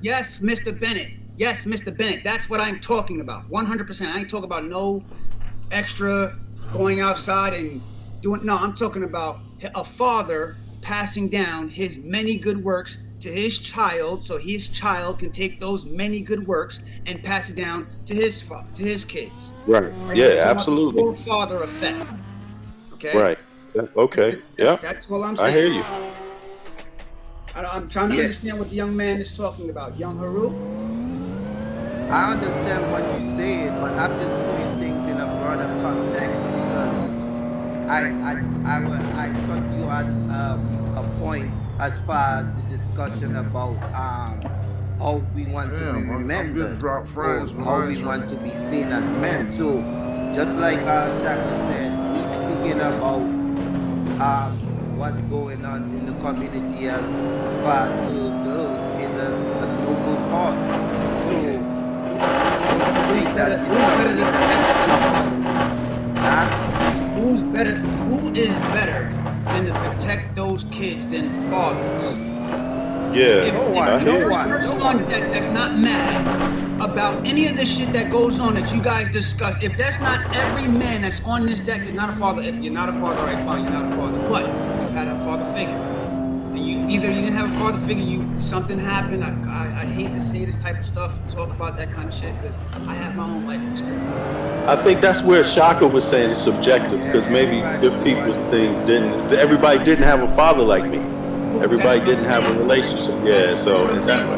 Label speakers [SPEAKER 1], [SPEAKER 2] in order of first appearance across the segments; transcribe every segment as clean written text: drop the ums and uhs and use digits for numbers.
[SPEAKER 1] Yes, Mr. Bennett. Yes, Mr. Bennett. That's what I'm talking about. 100%. I ain't talking about no extra going outside and doing. No, I'm talking about a father passing down his many good works to his child, so his child can take those many good works and pass it down to his kids.
[SPEAKER 2] Right.
[SPEAKER 1] Right. So we're
[SPEAKER 2] Yeah,
[SPEAKER 1] talking about the
[SPEAKER 2] absolutely.
[SPEAKER 1] forefather effect. Okay.
[SPEAKER 2] Right. Yeah, okay. Yeah.
[SPEAKER 1] That's all I'm
[SPEAKER 2] I
[SPEAKER 1] saying.
[SPEAKER 2] hear you.
[SPEAKER 1] I'm trying to
[SPEAKER 3] Yeah,
[SPEAKER 1] understand what the young man is talking about. Young Haru.
[SPEAKER 3] I understand what you said, but I'm just putting things in a broader context because I thought you had a point as far as the discussion about how we want to be
[SPEAKER 4] Damn, I'm getting
[SPEAKER 3] remembered
[SPEAKER 4] dropped
[SPEAKER 3] or
[SPEAKER 4] frames, but
[SPEAKER 3] how
[SPEAKER 4] I ain't
[SPEAKER 3] we
[SPEAKER 4] trying
[SPEAKER 3] want
[SPEAKER 4] to.
[SPEAKER 3] to be seen as men. So just like Shaka said, he's speaking about what's going on in the community as far as those is a noble cause. So don't you think that is something that we should be following? Huh?
[SPEAKER 1] Who is better than to protect those kids than fathers?
[SPEAKER 2] Yeah.
[SPEAKER 1] If,
[SPEAKER 3] No
[SPEAKER 1] if
[SPEAKER 2] I
[SPEAKER 3] one,
[SPEAKER 1] the
[SPEAKER 3] no
[SPEAKER 2] hear you.
[SPEAKER 1] first
[SPEAKER 3] one, no
[SPEAKER 1] person on
[SPEAKER 3] one.
[SPEAKER 1] deck that's not mad about any of the shit that goes on that you guys discuss, if that's not every man that's on this deck is not a father. If you're not a father, right, fine, you're not a father. But you had a father figure. And you didn't have a father figure, something happened. I hate to say this type of stuff and talk about that kind of shit because I have my own life experience.
[SPEAKER 2] I think that's where Shaka was saying it's subjective
[SPEAKER 3] Yeah,
[SPEAKER 2] because maybe
[SPEAKER 3] everybody
[SPEAKER 2] good
[SPEAKER 3] go
[SPEAKER 2] people's
[SPEAKER 3] on with
[SPEAKER 2] things
[SPEAKER 3] it.
[SPEAKER 2] didn't. Everybody didn't have a father like me.
[SPEAKER 1] Well, that's
[SPEAKER 2] Everybody
[SPEAKER 1] what I'm
[SPEAKER 2] didn't have a
[SPEAKER 1] saying.
[SPEAKER 2] relationship. Yeah.
[SPEAKER 1] That's
[SPEAKER 2] So
[SPEAKER 1] what I'm
[SPEAKER 2] in that
[SPEAKER 1] saying.
[SPEAKER 2] way.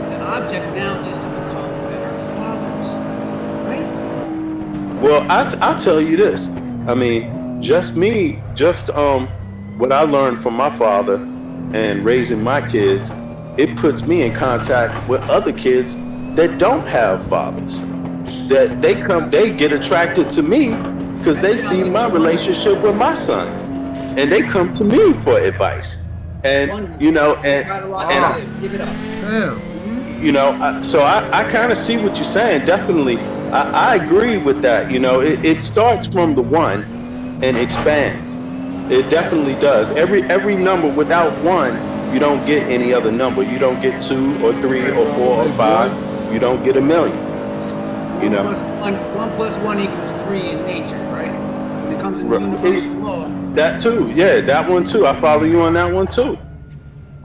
[SPEAKER 1] The object now is to become better fathers, right?
[SPEAKER 2] Well, I'll tell you this. I mean, just me, just what I learned from my father and raising my kids, it puts me in contact with other kids that don't have fathers. That they get attracted to me because
[SPEAKER 1] That
[SPEAKER 2] they
[SPEAKER 1] sounds
[SPEAKER 2] see
[SPEAKER 1] like
[SPEAKER 2] my
[SPEAKER 1] fun.
[SPEAKER 2] relationship with my son, and they come to me for advice. And you
[SPEAKER 1] Wonderful.
[SPEAKER 2] know,
[SPEAKER 1] You got a lot to
[SPEAKER 2] and
[SPEAKER 4] Ah,
[SPEAKER 1] give. Give it up.
[SPEAKER 4] damn.
[SPEAKER 2] so I kind of see what you're saying. Definitely, I agree with that. It starts from the one and expands. It
[SPEAKER 1] Yes.
[SPEAKER 2] definitely does. Every number without one, you don't get any other number. You don't get two or three
[SPEAKER 4] Can't
[SPEAKER 2] or
[SPEAKER 4] rock with
[SPEAKER 2] four or
[SPEAKER 4] me, boy.
[SPEAKER 2] five. You don't get a million. You
[SPEAKER 1] One
[SPEAKER 2] know,
[SPEAKER 1] plus one. One plus one equals three in nature, right? When it comes in the
[SPEAKER 2] It-
[SPEAKER 1] universal law,
[SPEAKER 2] that too. Yeah, that one too. I follow you on that one too.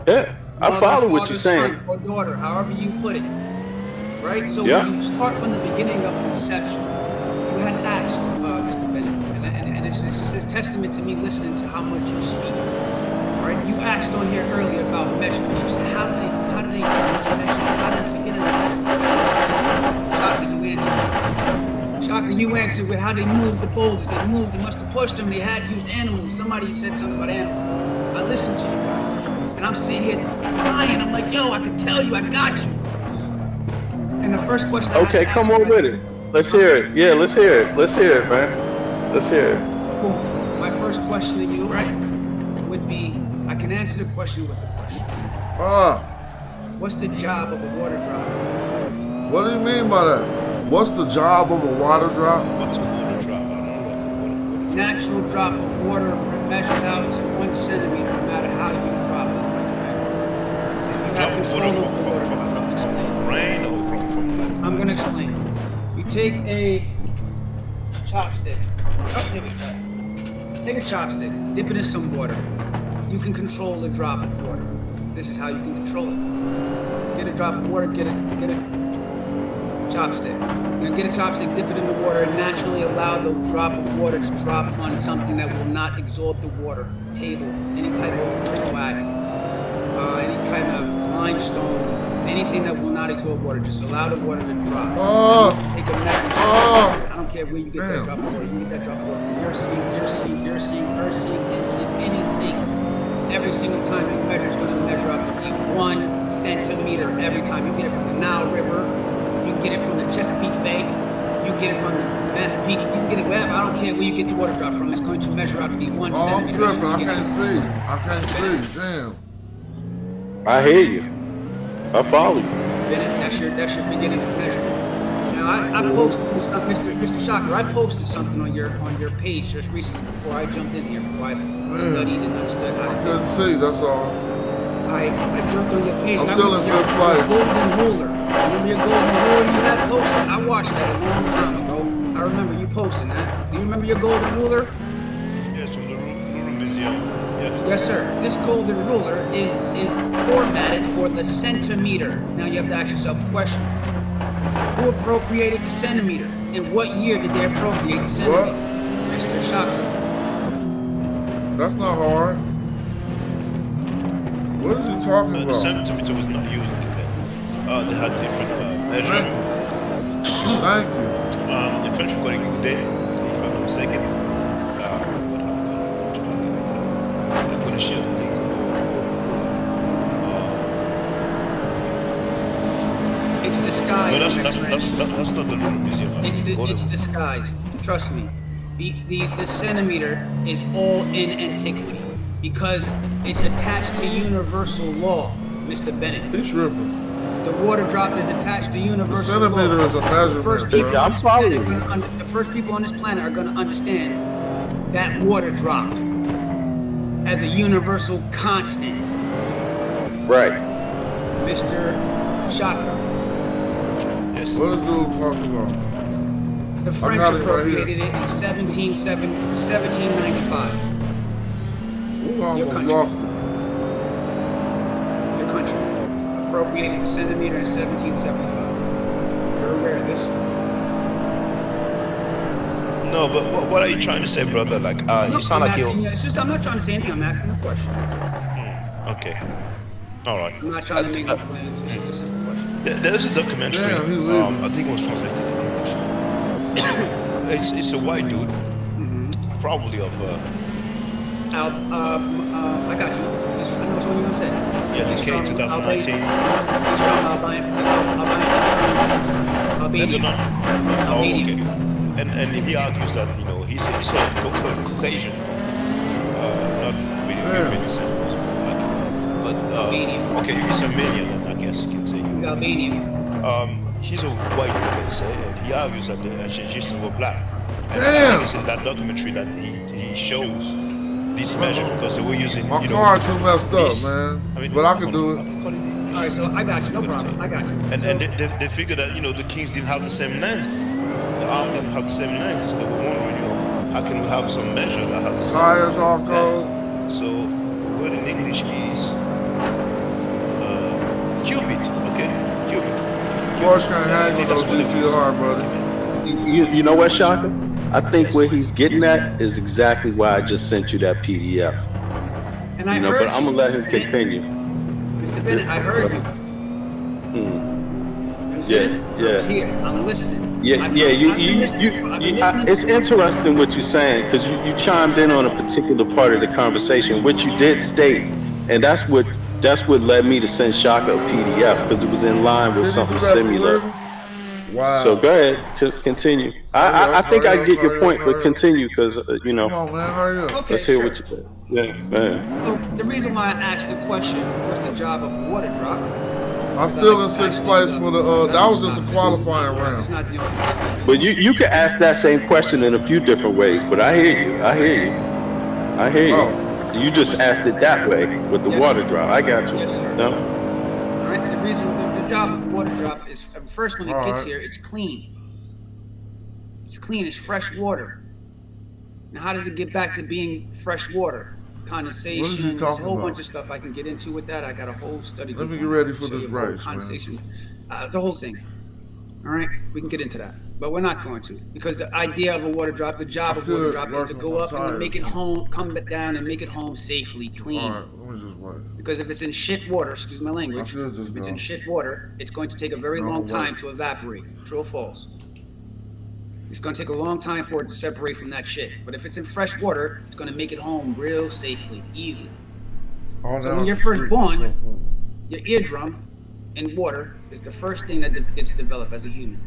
[SPEAKER 2] Yeah, I
[SPEAKER 1] mother,
[SPEAKER 2] follow what you're
[SPEAKER 1] father,
[SPEAKER 2] saying.
[SPEAKER 1] son, or daughter, however you put it, right? So when
[SPEAKER 2] Yeah.
[SPEAKER 1] you start from the beginning of conception, you had asked, Mr. Bennett, and it's a testament to me listening to how much you speak. Right? You asked on here earlier about measurements. You said, how do they get these measurements? How did the beginning of measurements? Shaka, you answered. Shaka, you answered with how they moved the boulders. They moved. They must have pushed them. They had used animals. Somebody said something about animals. I listened to you guys, and I'm sitting here dying. I'm like, yo, I can tell you, I got you. And the first question I had
[SPEAKER 2] Okay,
[SPEAKER 1] to ask
[SPEAKER 2] come
[SPEAKER 1] you
[SPEAKER 2] on
[SPEAKER 1] guys,
[SPEAKER 2] with it. Let's
[SPEAKER 1] my
[SPEAKER 2] hear
[SPEAKER 1] first,
[SPEAKER 2] it. Yeah, let's hear it. Let's hear it, man. Let's hear it.
[SPEAKER 1] boom, my first question to you, right, would be, I can answer the question with a question.
[SPEAKER 4] Ah,
[SPEAKER 1] What's the job of a water drop?
[SPEAKER 4] what do you mean by that? What's the job of a water drop?
[SPEAKER 5] What's a water drop? I don't know what is.
[SPEAKER 1] Natural drop of water measures out to 1 centimeter, no matter how you drop it. So you
[SPEAKER 5] Drop
[SPEAKER 1] have
[SPEAKER 5] of
[SPEAKER 1] control
[SPEAKER 5] water
[SPEAKER 1] over the water drop.
[SPEAKER 5] from rain or from like.
[SPEAKER 1] I'm gonna explain. You take a chopstick. Oh, here we go. Take a chopstick, dip it in some water. You can control the drop of water. This is how you can control it. Get a drop of water, get a chopstick. Now get a chopstick, dip it in the water, and naturally allow the drop of water to drop on something that will not absorb the water. Table, any type of brickwork, any kind of limestone, anything that will not absorb water. Just allow the water to drop.
[SPEAKER 4] Oh.
[SPEAKER 1] Take a measure.
[SPEAKER 4] Oh.
[SPEAKER 1] I don't care where you get
[SPEAKER 4] Damn.
[SPEAKER 1] that drop of water. You can get that drop of water from your sink, her sink, his sink, any sink. Every single time you measure, it's going to measure out to be 1 centimeter every time. You get it from the Nile River, you get it from the Chesapeake Bay, you get it from the Massapequa, you can get it wherever. I don't care where you get the water drop from. It's going to measure out to be 1
[SPEAKER 4] Oh, I'm
[SPEAKER 1] centimeter.
[SPEAKER 4] tripping. I can't see. I can't see. Damn.
[SPEAKER 2] I hear you. I follow you.
[SPEAKER 1] That's your beginning of measurement. Now I posted Mr. Shocker. I posted something on your page just recently before I jumped in here. Before I studied and understood how
[SPEAKER 4] I
[SPEAKER 1] to do
[SPEAKER 4] couldn't see. That's all.
[SPEAKER 1] it. I jumped on your page.
[SPEAKER 4] I'm
[SPEAKER 1] and I
[SPEAKER 4] still
[SPEAKER 1] went
[SPEAKER 4] in
[SPEAKER 1] to your
[SPEAKER 4] fifth place.
[SPEAKER 1] golden ruler. Remember your golden ruler you had posted? I watched that a long time ago. I remember you posting that. Do you remember your golden ruler?
[SPEAKER 5] Yes, from the Rural Museum. Yes.
[SPEAKER 1] Yes, sir. This golden ruler is formatted for the centimeter. Now you have to ask yourself a question. Who appropriated the centimeter? In what year did they appropriate the centimeter? Mr. Shaka.
[SPEAKER 4] That's not hard. What is he talking
[SPEAKER 5] The
[SPEAKER 4] about?
[SPEAKER 5] centimeter was not used in Quebec. They had different measurement.
[SPEAKER 4] Thank you.
[SPEAKER 5] In French, we call it goudé, if I'm not mistaken. I'm going to share the link for
[SPEAKER 1] It's disguised.
[SPEAKER 5] No, that's not the Rural Museum.
[SPEAKER 1] It's disguised. Trust me. The centimeter is all in antiquity because it's attached to universal law, Mr. Bennett.
[SPEAKER 4] He's tripping.
[SPEAKER 1] The water drop is attached to
[SPEAKER 4] The
[SPEAKER 1] universal
[SPEAKER 4] centimeter
[SPEAKER 1] law.
[SPEAKER 4] is a measurement, bro.
[SPEAKER 2] I'm following you.
[SPEAKER 1] The first people on this planet are going to understand that water drop as a universal constant.
[SPEAKER 2] Right.
[SPEAKER 1] Mr. Shaka.
[SPEAKER 5] Yes.
[SPEAKER 4] What is dude talking about?
[SPEAKER 1] The French
[SPEAKER 4] got it right
[SPEAKER 1] appropriated it in 1795.
[SPEAKER 4] We almost
[SPEAKER 1] country.
[SPEAKER 4] lost it.
[SPEAKER 1] Your country appropriated the centimeter in 1775. You're aware of this?
[SPEAKER 5] No, but what are you trying to say, brother? Like,
[SPEAKER 1] No,
[SPEAKER 5] you sound
[SPEAKER 1] I'm
[SPEAKER 5] like
[SPEAKER 1] asking
[SPEAKER 5] you're...
[SPEAKER 1] you. It's just I'm not trying to say anything. I'm asking a question. That's all.
[SPEAKER 5] Okay. All right.
[SPEAKER 1] I'm not trying to make no claims. It's just a simple question.
[SPEAKER 5] There's a documentary.
[SPEAKER 4] Damn, he leaving.
[SPEAKER 5] I think it was translated in English. It's a white dude, probably of
[SPEAKER 1] I got you. I know what you're gonna say.
[SPEAKER 5] yeah,
[SPEAKER 1] He's
[SPEAKER 5] decade
[SPEAKER 1] from
[SPEAKER 5] 2019.
[SPEAKER 1] He's from Albania.
[SPEAKER 5] Oh, okay. And he argues that he's a Caucasian, not really descendants, but okay, he's Armenian, I guess you can say.
[SPEAKER 1] He's Albanian.
[SPEAKER 5] He's a white dude, let's say, and he argues that the ancient Egyptians were black. And I
[SPEAKER 4] Damn.
[SPEAKER 5] think it's in that documentary that he shows this measurement because they were using.
[SPEAKER 4] My car too messed up,
[SPEAKER 5] this-
[SPEAKER 4] man.
[SPEAKER 5] I mean,
[SPEAKER 4] But I can do it.
[SPEAKER 5] I'm calling it-
[SPEAKER 1] All right, so I got you. No problem. I got you.
[SPEAKER 5] And
[SPEAKER 1] So-
[SPEAKER 5] they figured that the kings didn't have the same length. The arm didn't have the same length, so they were wondering, how can we have some measure that has the same
[SPEAKER 4] Tires all cold.
[SPEAKER 5] length? So the word in English is cubit. Okay, cubit.
[SPEAKER 4] Porsche can't
[SPEAKER 5] I
[SPEAKER 4] hang
[SPEAKER 5] think
[SPEAKER 4] with
[SPEAKER 5] that's
[SPEAKER 4] no
[SPEAKER 5] what it was.
[SPEAKER 4] GTR, brother.
[SPEAKER 2] You know what, Shaka? I think what he's getting at is exactly why I just sent you that PDF.
[SPEAKER 1] And I heard
[SPEAKER 2] But I'm gonna let him
[SPEAKER 1] Bennett.
[SPEAKER 2] continue.
[SPEAKER 1] Mr. Bennett, I heard you.
[SPEAKER 2] Hmm.
[SPEAKER 1] You understand?
[SPEAKER 2] Yeah,
[SPEAKER 1] I was
[SPEAKER 2] yeah.
[SPEAKER 1] here. I'm listening.
[SPEAKER 2] Yeah,
[SPEAKER 1] I've
[SPEAKER 2] yeah.
[SPEAKER 1] been listening.
[SPEAKER 2] It's interesting what you're saying because you chimed in on a particular part of the conversation, which you did state, and that's what led me to send Shaka a PDF because it was in line with
[SPEAKER 4] Did he
[SPEAKER 2] something
[SPEAKER 4] do that for
[SPEAKER 2] similar.
[SPEAKER 4] real? Wow.
[SPEAKER 2] So go ahead, continue. I think I get your point, but continue because
[SPEAKER 4] Come on, man, hurry up.
[SPEAKER 1] Okay,
[SPEAKER 2] let's hear
[SPEAKER 1] sure.
[SPEAKER 2] what you say. Yeah, man.
[SPEAKER 1] So the reason why I asked the question, what's the job of a water drop?
[SPEAKER 4] I'm still in sixth place for the, that was just a qualifying
[SPEAKER 1] It's
[SPEAKER 4] round.
[SPEAKER 1] not the only place.
[SPEAKER 2] But you can ask that same question in a few different ways. But I hear you.
[SPEAKER 4] Oh.
[SPEAKER 2] You just asked it that way with the
[SPEAKER 1] Yes,
[SPEAKER 2] water
[SPEAKER 1] sir.
[SPEAKER 2] drop. I got you.
[SPEAKER 1] Yes, sir.
[SPEAKER 2] No?
[SPEAKER 1] All right. The reason the job of a water drop is first when it
[SPEAKER 4] All
[SPEAKER 1] gets
[SPEAKER 4] right.
[SPEAKER 1] here, it's clean. It's clean. It's fresh water. Now, how does it get back to being fresh water? Condensation.
[SPEAKER 4] What is he
[SPEAKER 1] There's a
[SPEAKER 4] talking
[SPEAKER 1] whole
[SPEAKER 4] about?
[SPEAKER 1] bunch of stuff I can get into with that. I got a whole study.
[SPEAKER 4] Let me
[SPEAKER 1] group
[SPEAKER 4] get
[SPEAKER 1] on
[SPEAKER 4] ready
[SPEAKER 1] it.
[SPEAKER 4] for
[SPEAKER 1] Show
[SPEAKER 4] this
[SPEAKER 1] you the whole
[SPEAKER 4] race, man.
[SPEAKER 1] condensation. The whole thing. All right, we can get into that, but we're not going to because the idea of a water drop, the job of water
[SPEAKER 4] Good
[SPEAKER 1] drop is to
[SPEAKER 4] working
[SPEAKER 1] go
[SPEAKER 4] on
[SPEAKER 1] up and
[SPEAKER 4] tires.
[SPEAKER 1] make it home, come back down and make it home safely, clean.
[SPEAKER 4] All right, let me just wait.
[SPEAKER 1] Because if it's in shit water, excuse my language,
[SPEAKER 4] I should just
[SPEAKER 1] if it's
[SPEAKER 4] go.
[SPEAKER 1] in shit water, it's going to take a very
[SPEAKER 4] No,
[SPEAKER 1] long
[SPEAKER 4] wait.
[SPEAKER 1] time to evaporate. True or false? It's going to take a long time for it to separate from that shit. But if it's in fresh water, it's going to make it home real safely, easy.
[SPEAKER 4] All
[SPEAKER 1] So
[SPEAKER 4] down
[SPEAKER 1] when you're
[SPEAKER 4] the
[SPEAKER 1] first
[SPEAKER 4] street.
[SPEAKER 1] born, your eardrum in water is the first thing that gets developed as a human.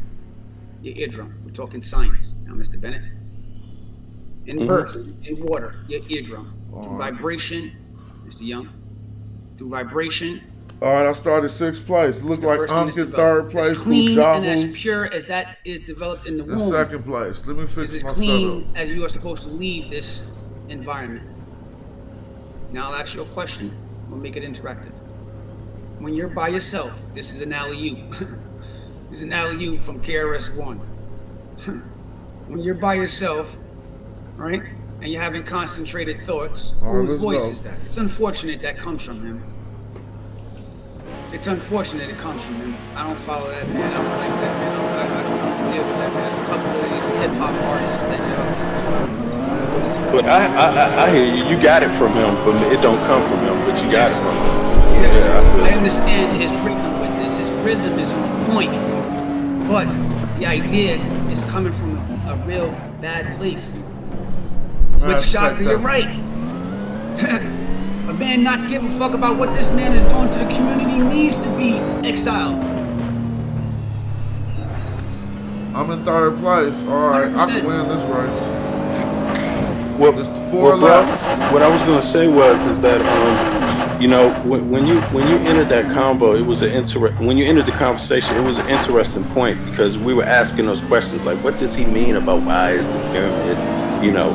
[SPEAKER 1] Your eardrum. We're talking science now, Mr. Bennett. In birth, in water, your eardrum. Through vibration, Mr. Young. Through vibration,
[SPEAKER 4] All right, I started sixth place. Looked
[SPEAKER 1] the
[SPEAKER 4] like
[SPEAKER 1] first thing
[SPEAKER 4] Unk
[SPEAKER 1] that's
[SPEAKER 4] in
[SPEAKER 1] developed.
[SPEAKER 4] third place.
[SPEAKER 1] As clean and as
[SPEAKER 4] Ujahu
[SPEAKER 1] pure as that is developed in the
[SPEAKER 4] in
[SPEAKER 1] womb,
[SPEAKER 4] second place. Let me
[SPEAKER 1] is
[SPEAKER 4] fix
[SPEAKER 1] as
[SPEAKER 4] my
[SPEAKER 1] clean
[SPEAKER 4] setup.
[SPEAKER 1] as you are supposed to leave this environment. Now I'll ask you a question. We'll make it interactive. when you're by yourself, this is an alley-oop. This is an alley-oop from KRS-One. When you're by yourself, right, and you're having concentrated thoughts, whose voice is that? It's unfortunate that comes from him. It's unfortunate it comes from him. I don't follow that man. I don't like that man. I don't deal with that man. There's a couple of these hip-hop artists that y'all listen to.
[SPEAKER 2] But I hear you. You got it from him, but it don't come from him. But you got it from him.
[SPEAKER 1] Yes,
[SPEAKER 2] Yeah,
[SPEAKER 1] I understand his rhythm with this. His rhythm is on point, but the idea is coming from a real bad place. With Shaka, you're right. A man not give a fuck about what this man is doing to the community needs to be exiled.
[SPEAKER 4] I'm in third place. All right, 100%. I can win this race.
[SPEAKER 2] Well, bro, what I was gonna say is that you know, when you entered that combo, it was when you entered the conversation, it was an interesting point because we were asking those questions like, what does he mean about why is the pyramid? You know,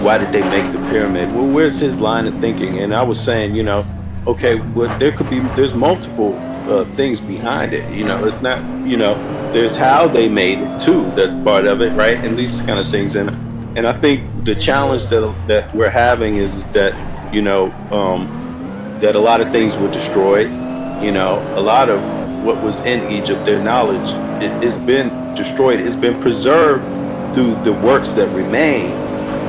[SPEAKER 2] why did they make the pyramid? Well, where's his line of thinking? And I was saying, you know, okay, well, there's multiple things behind it. You know, it's not, you know, there's how they made it too. That's part of it, right? And these kind of things. And I think the challenge that we're having is that, you know, that a lot of things were destroyed. You know, a lot of what was in Egypt, their knowledge, it's been destroyed. It's been preserved through the works that remain,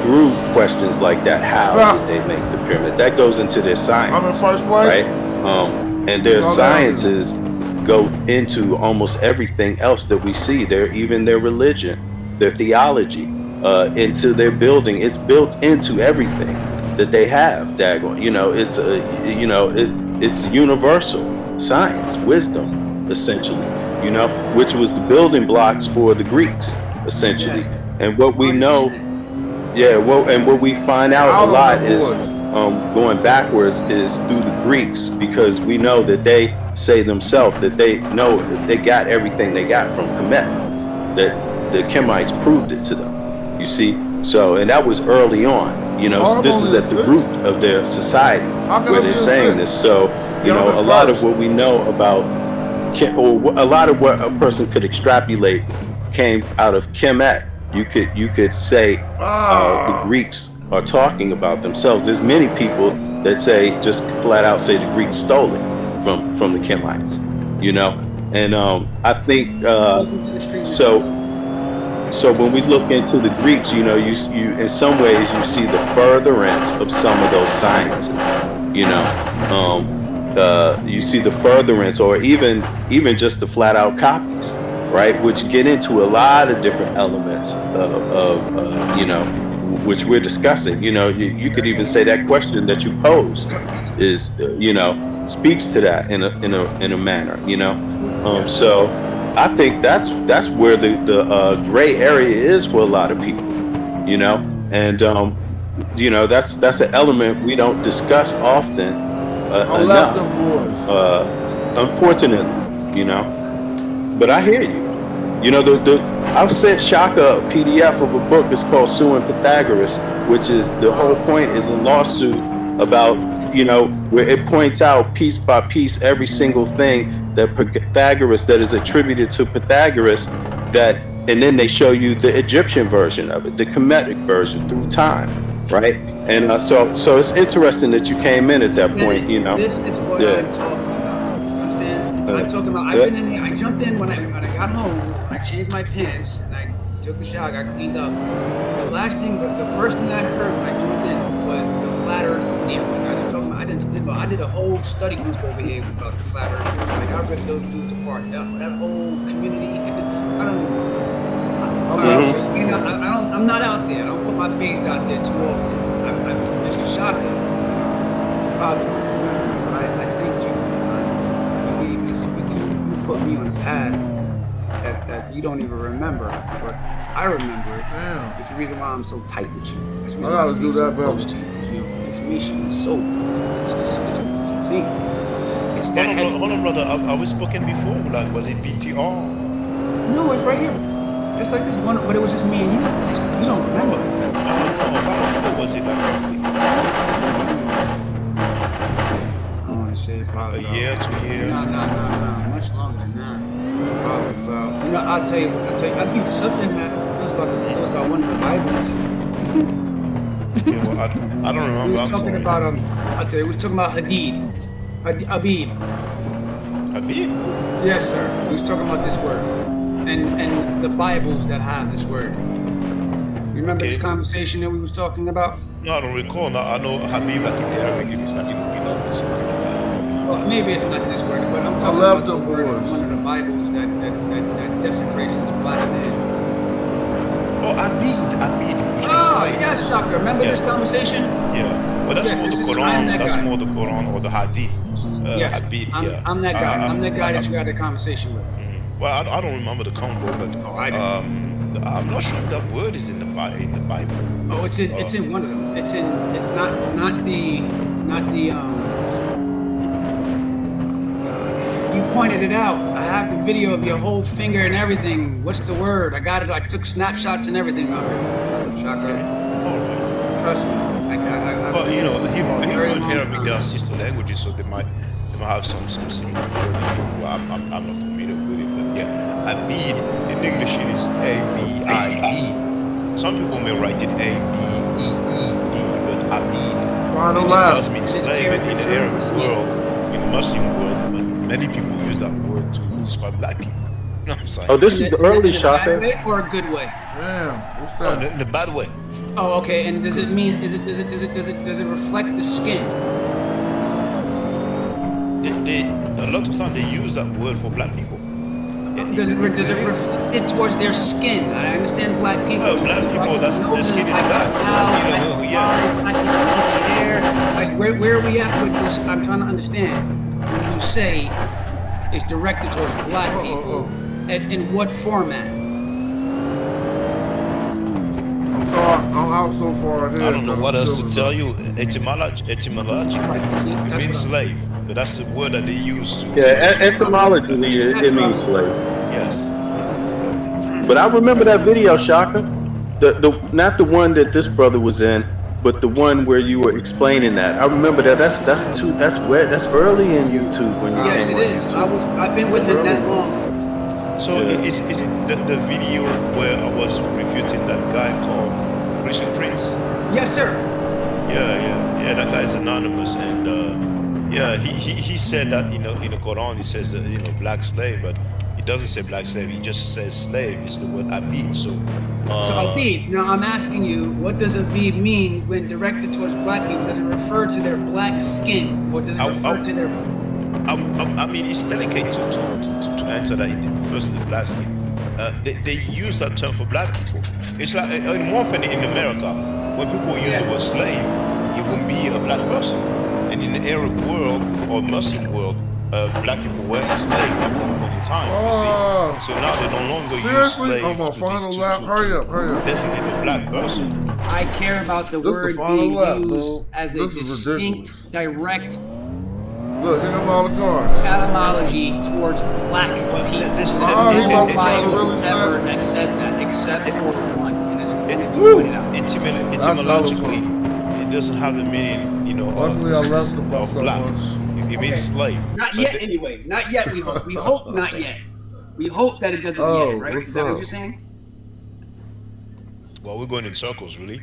[SPEAKER 2] through questions like that. How did they make the pyramids? That goes into their science.
[SPEAKER 4] I'm in first place.
[SPEAKER 2] Right? And their sciences go into almost everything else that we see. Even their religion, their theology, into their building. It's built into everything that they have. Dagon. You know, it's it's universal science, wisdom, essentially. You know, which was the building blocks for the Greeks, essentially. And what we know, and what we find out a lot is going backwards is through the Greeks, because we know that they say themselves that they know that they got everything they got from Kemet, that the Kemites proved it to them. You see, so and that was early on. You know, so this is at the root of their society where they're saying this. So you know, a lot of what we know about, or a lot of what a person could extrapolate came out of Kemet. You could say the Greeks are talking about themselves. There's many people that say, just flat out say, the Greeks stole it from the Kemites. You know, and I think so when we look into the Greeks, you know, you in some ways you see the furtherance of some of those sciences. You know, you see the furtherance, or even just the flat out copies, right? Which get into a lot of different elements of you know, which we're discussing. You know, you could even say that question that you posed is, you know, speaks to that in a manner. You know, so I think that's where the gray area is for a lot of people. You know, and you know, that's an element we don't discuss often enough. Unfortunately, you know. But I hear you. You know, I've sent Shaka a PDF of a book. It's called Suing Pythagoras, which is the whole point is a lawsuit about, you know, where it points out piece by piece every single thing that Pythagoras, that is attributed to Pythagoras, that, and then they show you the Egyptian version of it, the Kemetic version through time, right? And so it's interesting that you came in at that point. You know,
[SPEAKER 1] this is what I'm talking about. I'm talking about, I've been in there, I jumped in when I got home, I changed my pants, and I took a shower, got cleaned up. The first thing I heard when I jumped in was the flat earth theory. You guys are talking about, I did a whole study group over here about the flat earth. It was like, I read those dudes apart. That whole community, I'm not out there. I don't put my face out there too often. I'm Mr. Shaka. Probably don't remember, but I thanked you at the time. You put me on a path that you don't even remember, but I remember it.
[SPEAKER 4] Damn.
[SPEAKER 1] It's the reason why I'm so tight with you. It's the
[SPEAKER 4] I
[SPEAKER 1] reason why
[SPEAKER 4] gotta do that better.
[SPEAKER 1] close to you. Your information is so it's insane. It's that
[SPEAKER 5] Hold on, brother. Are we spoken before? Like, was it BTR?
[SPEAKER 1] No, it's right here. Just like this one, but it was just me and you. You don't remember.
[SPEAKER 5] How long ago was it, like, roughly?
[SPEAKER 1] I want to say probably
[SPEAKER 5] A year, 2 years.
[SPEAKER 1] No, much longer than that. It's probably about. I'll tell you. I'll give you the subject matter. It was about one of the Bibles.
[SPEAKER 5] Yeah, well, I don't
[SPEAKER 1] We
[SPEAKER 5] remember.
[SPEAKER 1] was
[SPEAKER 5] I'm
[SPEAKER 1] talking
[SPEAKER 5] sorry.
[SPEAKER 1] about I'll tell you. We was talking about Habib.
[SPEAKER 5] Habib?
[SPEAKER 1] Yes, sir. We was talking about this word, and the Bibles that have this word. You remember this
[SPEAKER 5] Okay.
[SPEAKER 1] conversation that we was talking about?
[SPEAKER 5] No, I don't recall. No, I know Habib like in the Arabic, and it's like beloved or something like that.
[SPEAKER 1] Well, maybe it's not this word, but I'm talking
[SPEAKER 4] left
[SPEAKER 1] about the
[SPEAKER 4] them
[SPEAKER 1] word from
[SPEAKER 4] boys.
[SPEAKER 1] one of the Bibles that desecrates the black man.
[SPEAKER 5] Oh, Abid, which means
[SPEAKER 1] Ah,
[SPEAKER 5] slave.
[SPEAKER 1] yes, Shaka. Remember
[SPEAKER 5] Yeah.
[SPEAKER 1] this conversation?
[SPEAKER 5] Yeah. Well, that's
[SPEAKER 1] Yes,
[SPEAKER 5] more the
[SPEAKER 1] this is. I'm
[SPEAKER 5] Quran.
[SPEAKER 1] that
[SPEAKER 5] That's
[SPEAKER 1] guy.
[SPEAKER 5] more the Quran or the Hadith.
[SPEAKER 1] Yes,
[SPEAKER 5] Habib, yeah.
[SPEAKER 1] I'm that guy. I'm that guy that you had a conversation with.
[SPEAKER 5] Well, I don't remember the convo, but
[SPEAKER 1] Oh, I do.
[SPEAKER 5] I'm not sure if that word is in the Bible.
[SPEAKER 1] Oh, it's in one of them. It's not the. You pointed it out. I have the video of your whole finger and everything. What's the word? I got it. I took snapshots and everything of it. Shaka.
[SPEAKER 5] All right.
[SPEAKER 1] Trust me.
[SPEAKER 5] But Hebrew
[SPEAKER 1] very
[SPEAKER 5] and
[SPEAKER 1] long
[SPEAKER 5] Arabic,
[SPEAKER 1] time.
[SPEAKER 5] they are sister languages, so they might have some similar word in Hebrew. I'm not familiar with it, but yeah, Abid in English it is Abid. Some people may write it Abeed, but Abid.
[SPEAKER 4] Final
[SPEAKER 5] It
[SPEAKER 4] lap.
[SPEAKER 5] does mean slave in the Arab world, in the Muslim world, but many people use that word to describe black people. You know what I'm saying?
[SPEAKER 2] Oh, this is the early
[SPEAKER 1] in a bad
[SPEAKER 2] Shaka.
[SPEAKER 1] way or a good way?
[SPEAKER 4] Damn, what's
[SPEAKER 5] Oh,
[SPEAKER 4] that?
[SPEAKER 5] in a bad way.
[SPEAKER 1] Oh, okay. And does it mean? Does it reflect the skin?
[SPEAKER 5] They a lot of times they use that word for black people.
[SPEAKER 1] Does it reflect it towards their skin? I understand black people.
[SPEAKER 5] Oh, black people, that's the skin is black. So, yes.
[SPEAKER 1] Black people hair. Like where are we at with this? I'm trying to understand. When you say it's directed towards black people, in what format?
[SPEAKER 4] I'm sorry, I'm out so far ahead.
[SPEAKER 5] I don't know
[SPEAKER 4] that
[SPEAKER 5] what
[SPEAKER 4] I'm
[SPEAKER 5] else to
[SPEAKER 4] chilling,
[SPEAKER 5] tell
[SPEAKER 4] though.
[SPEAKER 5] you. Etymologically, it means slave, but that's the word that they use to.
[SPEAKER 2] Yeah, etymologically, it means slave.
[SPEAKER 5] Yes.
[SPEAKER 2] But I remember that video, Shaka. The not the one that this brother was in, but the one where you were explaining that. I remember that. That's early in YouTube when you
[SPEAKER 1] Yes,
[SPEAKER 2] came
[SPEAKER 1] it
[SPEAKER 2] on
[SPEAKER 1] is.
[SPEAKER 2] YouTube.
[SPEAKER 1] I've been with him that long.
[SPEAKER 5] So
[SPEAKER 2] Yeah.
[SPEAKER 5] is it the video where I was refuting that guy called Christian Prince?
[SPEAKER 1] Yes, sir.
[SPEAKER 5] Yeah. That guy is anonymous, and he said that in the Quran he says black slave, but he doesn't say black slave. He just says slave. It's the word abid. So
[SPEAKER 1] Abid. Now I'm asking you, what does Abid mean when directed towards black people? Does it refer to their black skin, or does it refer to their?
[SPEAKER 5] I mean, it's delicate to answer that. It refers to the black skin. They use that term for black people. It's like in one penny in America, when people use the word slave, it wouldn't be a black person. And in the Arab world or Muslim world, black people were enslaved at one point in time. You see, so now they no longer use
[SPEAKER 4] Seriously?
[SPEAKER 5] slave
[SPEAKER 4] On my final lap? Hurry up.
[SPEAKER 5] designate a black person.
[SPEAKER 1] I care about the
[SPEAKER 4] This
[SPEAKER 1] word
[SPEAKER 4] the final
[SPEAKER 1] being
[SPEAKER 4] lap,
[SPEAKER 1] used
[SPEAKER 4] bro.
[SPEAKER 1] as a
[SPEAKER 4] This is
[SPEAKER 1] distinct,
[SPEAKER 4] ridiculous.
[SPEAKER 1] direct
[SPEAKER 4] Look, here come all the cards.
[SPEAKER 1] etymology towards black people.
[SPEAKER 4] he
[SPEAKER 1] No
[SPEAKER 4] about to try to
[SPEAKER 1] Bible
[SPEAKER 4] really
[SPEAKER 1] ever
[SPEAKER 4] snatch-
[SPEAKER 1] that says that, except for one, and it's
[SPEAKER 4] Woo.
[SPEAKER 1] pointed out.
[SPEAKER 5] Etymologically, it doesn't have the meaning,
[SPEAKER 4] Luckily, I left them by
[SPEAKER 5] of
[SPEAKER 4] so
[SPEAKER 5] black.
[SPEAKER 4] much.
[SPEAKER 5] It means slave.
[SPEAKER 1] Not
[SPEAKER 5] But
[SPEAKER 1] yet,
[SPEAKER 5] the-
[SPEAKER 1] anyway. Not yet. We hope. We hope not yet. We hope that it doesn't
[SPEAKER 4] Oh,
[SPEAKER 1] yet. Right?
[SPEAKER 4] what's
[SPEAKER 1] Is that
[SPEAKER 4] up?
[SPEAKER 1] what you're saying?
[SPEAKER 5] Well, we're going in circles, really.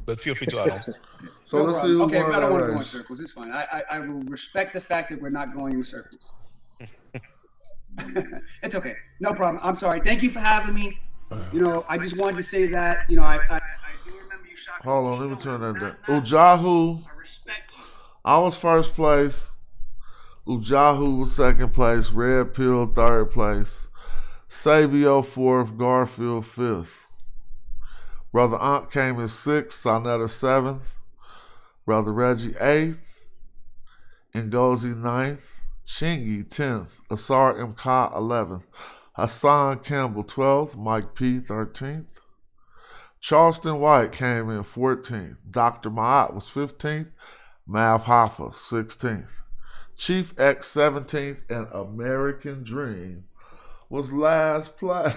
[SPEAKER 5] But feel free to add on.
[SPEAKER 4] So
[SPEAKER 1] No
[SPEAKER 4] let's see
[SPEAKER 1] problem.
[SPEAKER 4] who
[SPEAKER 1] Okay,
[SPEAKER 4] won
[SPEAKER 1] I don't
[SPEAKER 4] that
[SPEAKER 1] want to go in
[SPEAKER 4] race.
[SPEAKER 1] circles. It's fine. I will respect the fact that we're not going in circles. It's okay. No problem. I'm sorry. Thank you for having me. I just wanted to say that. I do remember you shot.
[SPEAKER 4] Hold on, let me turn that down. Ujahu,
[SPEAKER 1] I respect you.
[SPEAKER 4] I was first place. Ujahu was second place. Red Pill third place. Sabio fourth. Garfield fifth. Brother Ankh came in sixth. Sonetta seventh. Brother Reggie eighth. Ngozi ninth. Chingy 10th. Asar Mka 11th. Hassan Campbell 12th. Mike P 13th. Charleston White came in 14th. Dr. Ma'at was 15th. Mav Hoffa 16th. Chief X 17th. And American Dream was last place.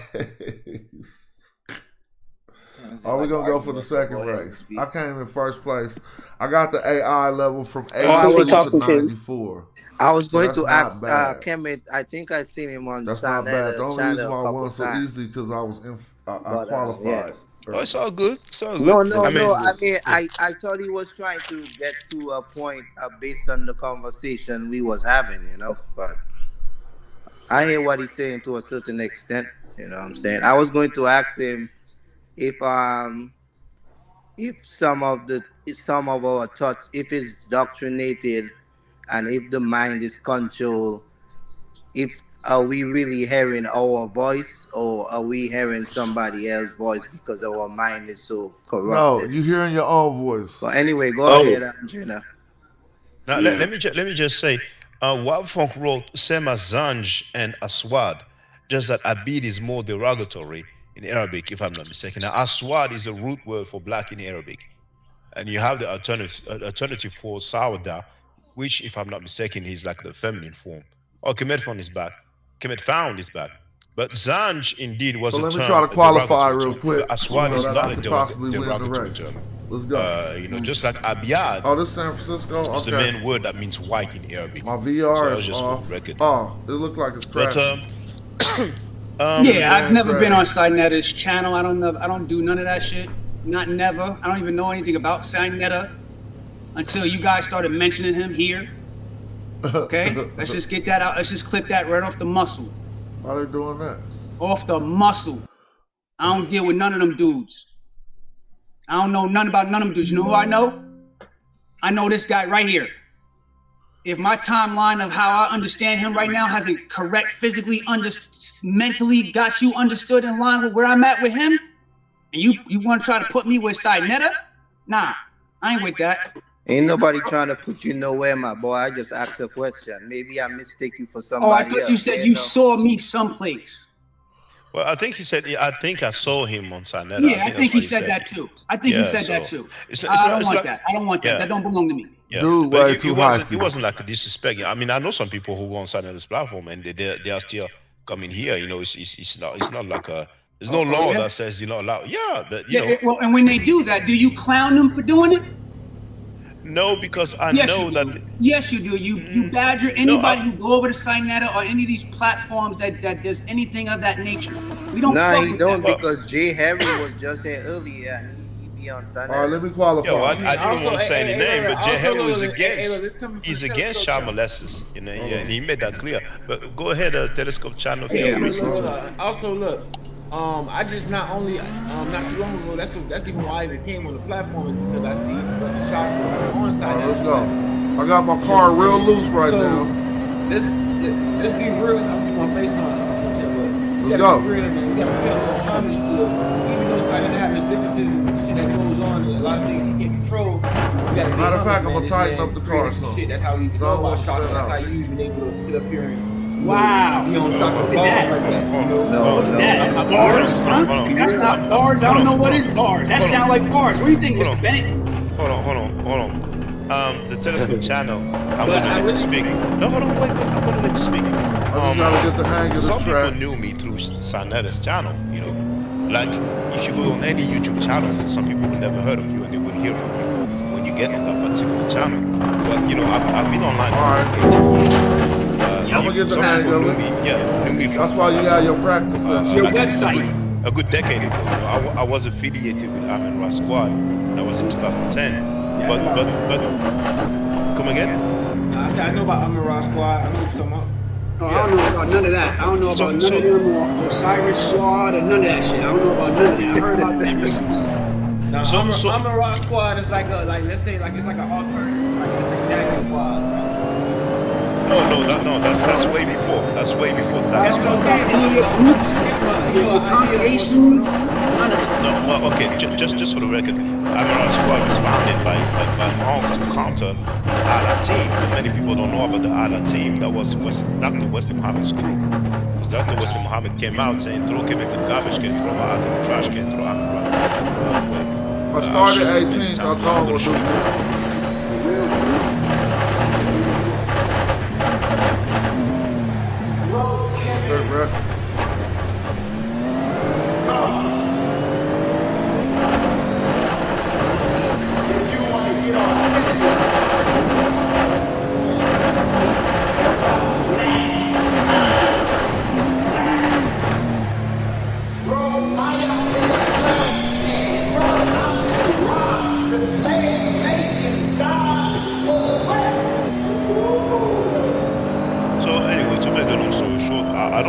[SPEAKER 4] Oh, we're gonna go for the second race. I came in first place. I got the AI level from
[SPEAKER 3] I
[SPEAKER 4] 82
[SPEAKER 3] was
[SPEAKER 4] to 94.
[SPEAKER 3] I was
[SPEAKER 4] So
[SPEAKER 3] going
[SPEAKER 4] that's
[SPEAKER 3] to
[SPEAKER 4] not
[SPEAKER 3] ask
[SPEAKER 4] bad.
[SPEAKER 3] Kemet. I think I seen him on
[SPEAKER 4] That's not bad. The
[SPEAKER 3] Sanetta
[SPEAKER 4] only reason
[SPEAKER 3] channel
[SPEAKER 4] why
[SPEAKER 3] a
[SPEAKER 4] I
[SPEAKER 3] couple
[SPEAKER 4] won so easily
[SPEAKER 3] times.
[SPEAKER 4] because I was I
[SPEAKER 3] But yeah.
[SPEAKER 4] qualified.
[SPEAKER 5] Oh, it's all good. It's all
[SPEAKER 3] No,
[SPEAKER 5] good.
[SPEAKER 3] no,
[SPEAKER 5] I
[SPEAKER 3] no.
[SPEAKER 5] mean,
[SPEAKER 3] I mean,
[SPEAKER 5] yeah.
[SPEAKER 3] I thought he was trying to get to a point based on the conversation we was having, But I hear what he's saying to a certain extent. You know what I'm saying? I was going to ask him if if some of our thoughts, if it's doctrinated, and if the mind is controlled, if are we really hearing our voice, or are we hearing somebody else's voice because our mind is so
[SPEAKER 4] No,
[SPEAKER 3] corrupted?
[SPEAKER 4] you hearing your own voice.
[SPEAKER 3] But anyway, go
[SPEAKER 2] Oh,
[SPEAKER 3] ahead, Andrina.
[SPEAKER 5] Now
[SPEAKER 2] yeah.
[SPEAKER 5] let me just say, Wild Funk wrote same as Zanj and Aswad, just that Abid is more derogatory in Arabic, if I'm not mistaken. Now Aswad is a root word for black in Arabic, and you have the alternative for Sawada, which, if I'm not mistaken, is like the feminine form. Oh, Kemet found is back. Kemet found is back. But Zanj indeed was
[SPEAKER 4] So
[SPEAKER 5] a
[SPEAKER 4] let me try
[SPEAKER 5] term,
[SPEAKER 4] to
[SPEAKER 5] a
[SPEAKER 4] qualify
[SPEAKER 5] derogatory
[SPEAKER 4] real
[SPEAKER 5] term.
[SPEAKER 4] quick
[SPEAKER 5] But Aswad
[SPEAKER 4] so
[SPEAKER 5] is
[SPEAKER 4] that I
[SPEAKER 5] not a
[SPEAKER 4] could possibly win the
[SPEAKER 5] derogatory
[SPEAKER 4] race.
[SPEAKER 5] term.
[SPEAKER 4] Let's go.
[SPEAKER 5] Just like Abiad
[SPEAKER 4] Oh, this San Francisco?
[SPEAKER 5] is the
[SPEAKER 4] Okay.
[SPEAKER 5] main word that means white in Arabic.
[SPEAKER 4] My
[SPEAKER 5] So
[SPEAKER 4] VR
[SPEAKER 5] that was
[SPEAKER 4] is
[SPEAKER 5] just for the
[SPEAKER 4] off.
[SPEAKER 5] record.
[SPEAKER 4] Oh, it looked like it's
[SPEAKER 5] But
[SPEAKER 4] crashing.
[SPEAKER 1] Yeah, I've never been on
[SPEAKER 4] crash.
[SPEAKER 1] Sinetta's channel. I don't know. I don't do none of that shit. Not never. I don't even know anything about Sinetta until you guys started mentioning him here. Okay, let's just get that out. Let's just clip that right off the muscle.
[SPEAKER 4] Why are they doing that?
[SPEAKER 1] Off the muscle. I don't deal with none of them dudes. I don't know none about none of them dudes. You know who I know? I know this guy right here. If my timeline of how I understand him right now hasn't correct physically, mentally got you understood in line with where I'm at with him, and you want to try to put me with Sinetta? Nah, I ain't with that.
[SPEAKER 3] Ain't nobody trying to put you nowhere, my boy. I just asked a question. Maybe I mistake you for
[SPEAKER 1] Oh,
[SPEAKER 3] somebody
[SPEAKER 1] I thought
[SPEAKER 3] else.
[SPEAKER 1] you said you saw me someplace.
[SPEAKER 5] Well, I think he said, I think I saw him on Sinetta.
[SPEAKER 1] Yeah, I think he said that too. I think he said that too. I don't want that. I don't want that. That don't belong to me.
[SPEAKER 5] Yeah,
[SPEAKER 4] Dude,
[SPEAKER 5] but
[SPEAKER 4] way too high for
[SPEAKER 5] it
[SPEAKER 4] you.
[SPEAKER 5] wasn't like a disrespect. I mean, I know some people who go on Sinetta's platform and they are still coming here. It's not like there's no law that says you're not allowed. Yeah, but
[SPEAKER 1] well, and when they do that, do you clown them for doing it?
[SPEAKER 5] No, because I
[SPEAKER 1] Yes,
[SPEAKER 5] know
[SPEAKER 1] you
[SPEAKER 5] that.
[SPEAKER 1] do. Yes, you do. You badger anybody who go over to Sinetta or any of these platforms that does anything of that nature. We don't.
[SPEAKER 3] Nah,
[SPEAKER 1] fuck
[SPEAKER 3] he
[SPEAKER 1] with
[SPEAKER 3] don't
[SPEAKER 1] that.
[SPEAKER 3] because Jay Harry was just here earlier and he be on Sunday.
[SPEAKER 4] All right, let me qualify.
[SPEAKER 5] Yeah, well, I didn't want to say any name, but Jay Harry was
[SPEAKER 6] he's
[SPEAKER 5] against child molesters, and he made that clear. But go ahead, Telescope Channel.
[SPEAKER 1] Yeah,
[SPEAKER 6] Also, look, I just not only not too long ago. That's even why I even came on the platform, is because I see the shop on side.
[SPEAKER 4] All right, let's go. I got my car real loose right now.
[SPEAKER 6] Let's be real. I'm on FaceTime.
[SPEAKER 4] Let's go.
[SPEAKER 6] Be real, man. We gotta pay a little homage to, even though it's like to have his differences and shit that goes on, and a lot of things he can't control.
[SPEAKER 4] Matter of fact, I'm gonna tighten up the car some.
[SPEAKER 6] Shit, that's how you
[SPEAKER 4] So I
[SPEAKER 6] know
[SPEAKER 4] won't
[SPEAKER 6] about shots.
[SPEAKER 4] spin
[SPEAKER 6] That's
[SPEAKER 4] out.
[SPEAKER 6] how you've been able to sit up here and
[SPEAKER 1] Wow.
[SPEAKER 6] be on stock
[SPEAKER 1] Look
[SPEAKER 6] of
[SPEAKER 1] at that.
[SPEAKER 6] balls like that.
[SPEAKER 3] No,
[SPEAKER 1] Look at that. That's bars, huh? That's not bars. I don't know what is bars. That sound like bars. What do you think, Mr. Bennett?
[SPEAKER 5] Hold on. The Telescope Channel. I'm gonna let you speak. No, hold on, wait. I'm gonna let you speak.
[SPEAKER 4] I just gotta get the hang of this
[SPEAKER 5] Some
[SPEAKER 4] track.
[SPEAKER 5] people knew me through Sinetta's channel. Like if you go on any YouTube channel, some people will never heard of you and they will hear from you when you get on that particular channel. But I've been online for 18 years.
[SPEAKER 4] I'm gonna get the
[SPEAKER 5] some
[SPEAKER 4] hang
[SPEAKER 5] people
[SPEAKER 4] of it.
[SPEAKER 5] knew me from,
[SPEAKER 4] That's why you got your practice session.
[SPEAKER 1] Your website.
[SPEAKER 5] a good decade ago. I was affiliated with Amin Ra Squad. That was in 2010. But come again?
[SPEAKER 6] Nah, I said I know about Amara Squad. I know what you're talking about.
[SPEAKER 1] Oh, I don't know about none of that. I don't know about none of them or Osiris Squad or none of that shit. I don't know about none of that. I heard about that recently.
[SPEAKER 6] Now,
[SPEAKER 5] So-
[SPEAKER 6] Amara Squad is like let's say it's like an alternative, like it's like Dagger Squad. Right?
[SPEAKER 5] No, that's way before. That's way before
[SPEAKER 1] I
[SPEAKER 5] that.
[SPEAKER 1] don't know about any of your groups, your congregations, none of it.
[SPEAKER 5] No, well, okay, just for the record, Amara Squad was founded by Monk to counter the Allah team. Many people don't know about the Allah team. That was Dr. Wesley Muhammad's crew. Because Dr. Wesley Muhammad came out saying, throw Kemet in the garbage can, throw Ma'at in the trash can, throw Amara.
[SPEAKER 4] I started 18th. I thought I was doing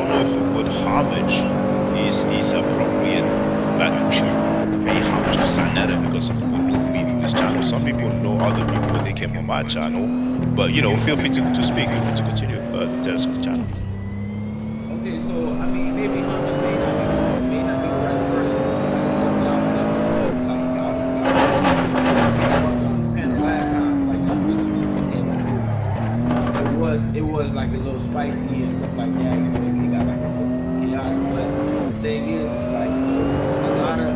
[SPEAKER 5] don't know if the word homage is appropriate. Like we should pay homage to Sanetta because some people know me through this channel. Some people know other people when they came on my channel. But feel free to speak. Feel free to continue the Telescope channel.
[SPEAKER 6] Okay, so I mean, maybe homage may not be the right word. Last time, like just recently came on. It was like a little spicy and stuff like that. It got like a little chaotic. But the thing is, it's like a lot of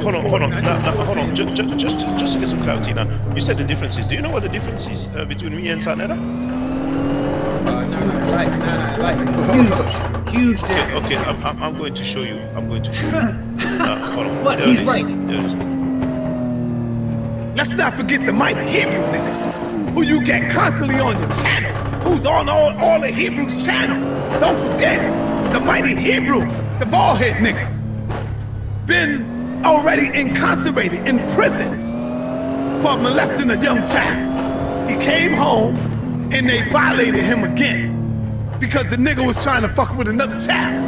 [SPEAKER 5] hold on. Just to get some clarity now. You said the differences. Do you know what the difference is between me and Sanetta?
[SPEAKER 1] Huge
[SPEAKER 5] Okay,
[SPEAKER 1] difference.
[SPEAKER 5] okay. I'm going to show you. Hold on.
[SPEAKER 1] What?
[SPEAKER 5] There
[SPEAKER 1] He's
[SPEAKER 5] it is.
[SPEAKER 1] right.
[SPEAKER 5] There it is.
[SPEAKER 7] Let's not forget the mighty Hebrew nigga, who you get constantly on your channel, who's on all the Hebrews' channel. Don't forget, the mighty Hebrew, the bald-head nigga, been already incarcerated in prison for molesting a young child. He came home and they violated him again because the nigga was trying to fuck with another child.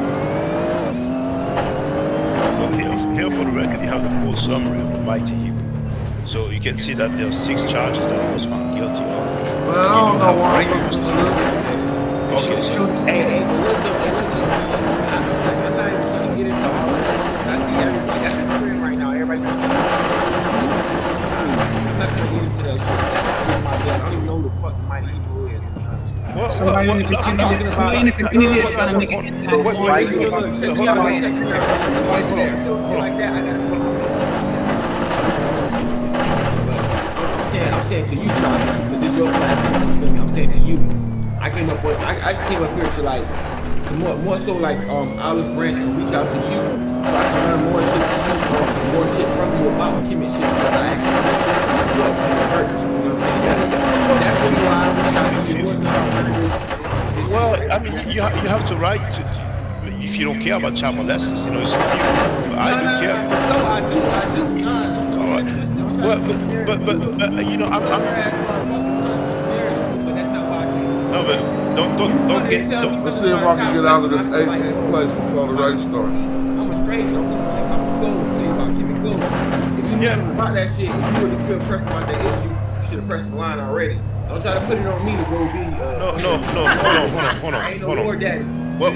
[SPEAKER 5] Well, here for the record, you have the full summary of the mighty Hebrew. So you can see that there are 6 charges that he was found guilty of.
[SPEAKER 4] Man, I don't know why I'm
[SPEAKER 5] Okay, so
[SPEAKER 6] Hey, but look, I'm not even trying to get into all of that. That's the trend right now. Everybody knows. I'm not gonna get into that shit. I don't even know who the fuck Mighty Hebrew is, to be honest.
[SPEAKER 1] Somebody in the community is trying to make an impact.
[SPEAKER 6] Like that, I gotta put I'm saying to you, Sean, because this is your platform. You feel me? I'm saying to you, I just came up here to like, to more so like Olive Branch and reach out to you so I can learn more shit from you, more shit from you about Kim and shit because I actually grew up in the hurt. You know what I'm saying? That's really why I reach out to you.
[SPEAKER 5] well, I mean, you have to write to. If you don't care about child molesters, it's up to you. But I do care.
[SPEAKER 6] No, I do.
[SPEAKER 5] All right. Well, but I'm. No, but don't get.
[SPEAKER 4] Let's see if I can get out of this 18th place before the race starts.
[SPEAKER 6] I'm a stranger. I'm keep it close. If you knew about that shit, if you really feel pressed about that issue, you should have pressed the line already. Don't try to put it on me to go be.
[SPEAKER 5] No. Hold on.
[SPEAKER 6] Ain't no Lord Daddy.
[SPEAKER 5] Well,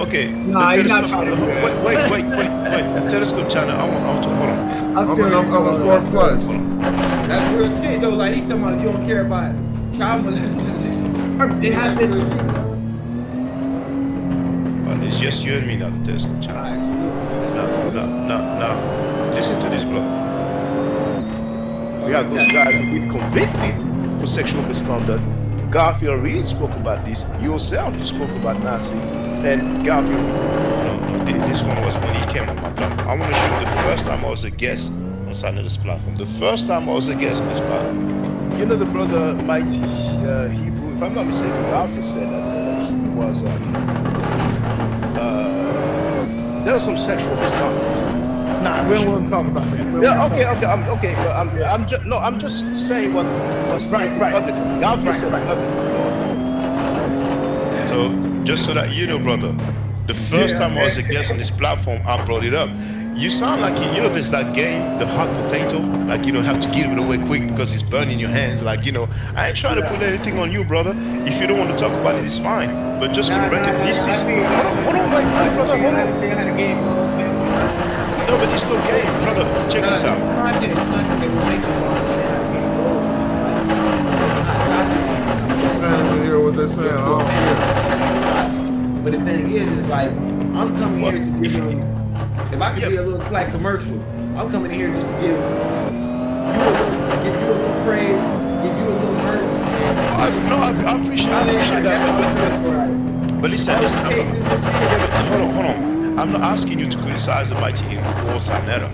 [SPEAKER 5] okay.
[SPEAKER 1] Nah, you're not trying to do that.
[SPEAKER 5] Wait. The Telescope channel. I want to hold on.
[SPEAKER 4] I'm in 4th place.
[SPEAKER 6] That's real shit though. Like he talking about you don't care about child molesters.
[SPEAKER 1] They have been.
[SPEAKER 5] Well, it's just you and me now. The Telescope channel. Now. Listen to this, brother. We have this guy who's been convicted for sexual misconduct. Garfield Reed spoke about this. Yourself, you spoke about Nazi. And Garfield, this one was when he came on my platform. I want to show you the first time I was a guest on Sanetta's platform. The first time I was a guest on his platform. You know the brother Mighty Hebrew, if I'm not mistaken, Garfield said that he was, there was some sexual misconduct.
[SPEAKER 7] Nah, we don't want to talk about that.
[SPEAKER 5] Okay. But I'm just saying what was
[SPEAKER 7] Right.
[SPEAKER 5] Garfield said public. So just so that you know, brother, the first time I was a guest on this platform, I brought it up. You sound like there's that game, the hot potato, like have to give it away quick because it's burning your hands. Like I ain't trying to put anything on you, brother. If you don't want to talk about it, it's fine. But just for the record, this is hold on, wait, brother, hold on. No, but it's no game, brother. Check this out.
[SPEAKER 4] I can't even hear what they're saying. I don't hear.
[SPEAKER 6] But the thing is like I'm coming here to give you. If I could be a little like commercial, I'm coming in here just to give you a little praise, give you a little merch.
[SPEAKER 5] I appreciate that. But listen. Hold on. I'm not asking you to criticize the mighty Hebrew or Sanetta.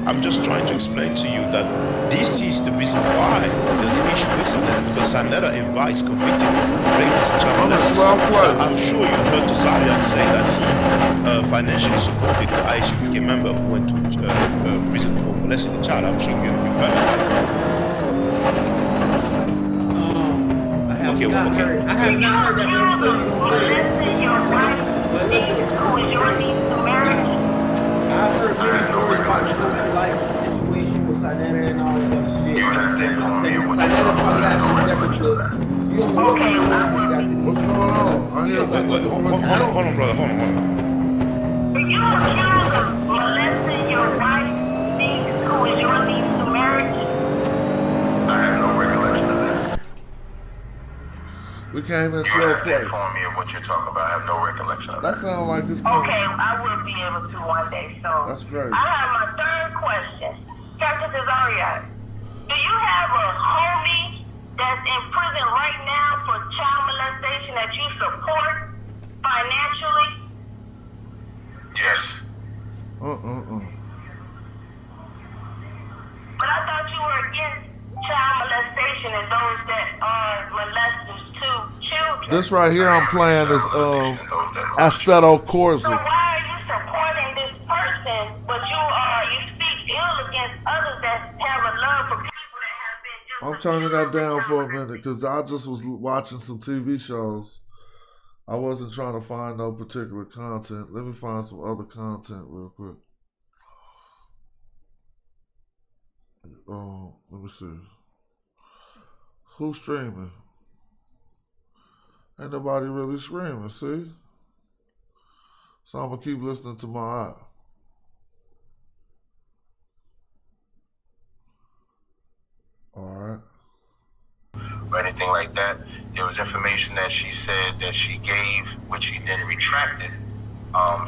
[SPEAKER 5] I'm just trying to explain to you that this is the reason why there's an issue with Sanetta, because Sanetta invites convicted rapists and child molesters. I'm sure you heard Zarian say that he financially supported the ISUPK member who went to prison for molesting a child. I'm sure you've heard that. Okay, well,
[SPEAKER 6] not
[SPEAKER 5] okay.
[SPEAKER 6] heard. I have not heard that, but I'm still gonna play it. I've heard many stories about the like situation with Sinetta and all that other shit.
[SPEAKER 8] You have to inform me of what you're
[SPEAKER 6] Sinetta
[SPEAKER 8] talking
[SPEAKER 6] probably
[SPEAKER 8] about.
[SPEAKER 6] has some reference to. You don't know what's going on until you got to
[SPEAKER 4] What's
[SPEAKER 6] these.
[SPEAKER 4] going on? I hear
[SPEAKER 5] Hold on, brother. Hold on.
[SPEAKER 8] You accuse of molesting your wife, niece, who is your niece to marriage? I have no recollection of that.
[SPEAKER 4] we came into
[SPEAKER 8] You
[SPEAKER 4] a
[SPEAKER 8] have to
[SPEAKER 4] place.
[SPEAKER 8] inform me of what you're talking about. I have no recollection of
[SPEAKER 4] That
[SPEAKER 8] that.
[SPEAKER 4] sounds like this.
[SPEAKER 8] Okay, I will be able to one day. So
[SPEAKER 4] That's great.
[SPEAKER 8] I have my third question. Dr. Cesaria, do you have a homie that's in prison right now for child molestation that you support financially? Yes. But I thought you were against child molestation and those that are molesters to children.
[SPEAKER 4] This right here I'm playing is Assetto
[SPEAKER 8] So
[SPEAKER 4] Corsa.
[SPEAKER 8] why are you supporting this person, but you speak ill against others that have a love for people that have been just...
[SPEAKER 4] I'm turning that down for a minute because I just was watching some TV shows. I wasn't trying to find no particular content. Let me find some other content real quick. Let me see. Who's streaming? Ain't nobody really streaming, see? So I'm gonna keep listening to my app. Alright.
[SPEAKER 8] or anything like that. There was information that she said that she gave, which she then retracted.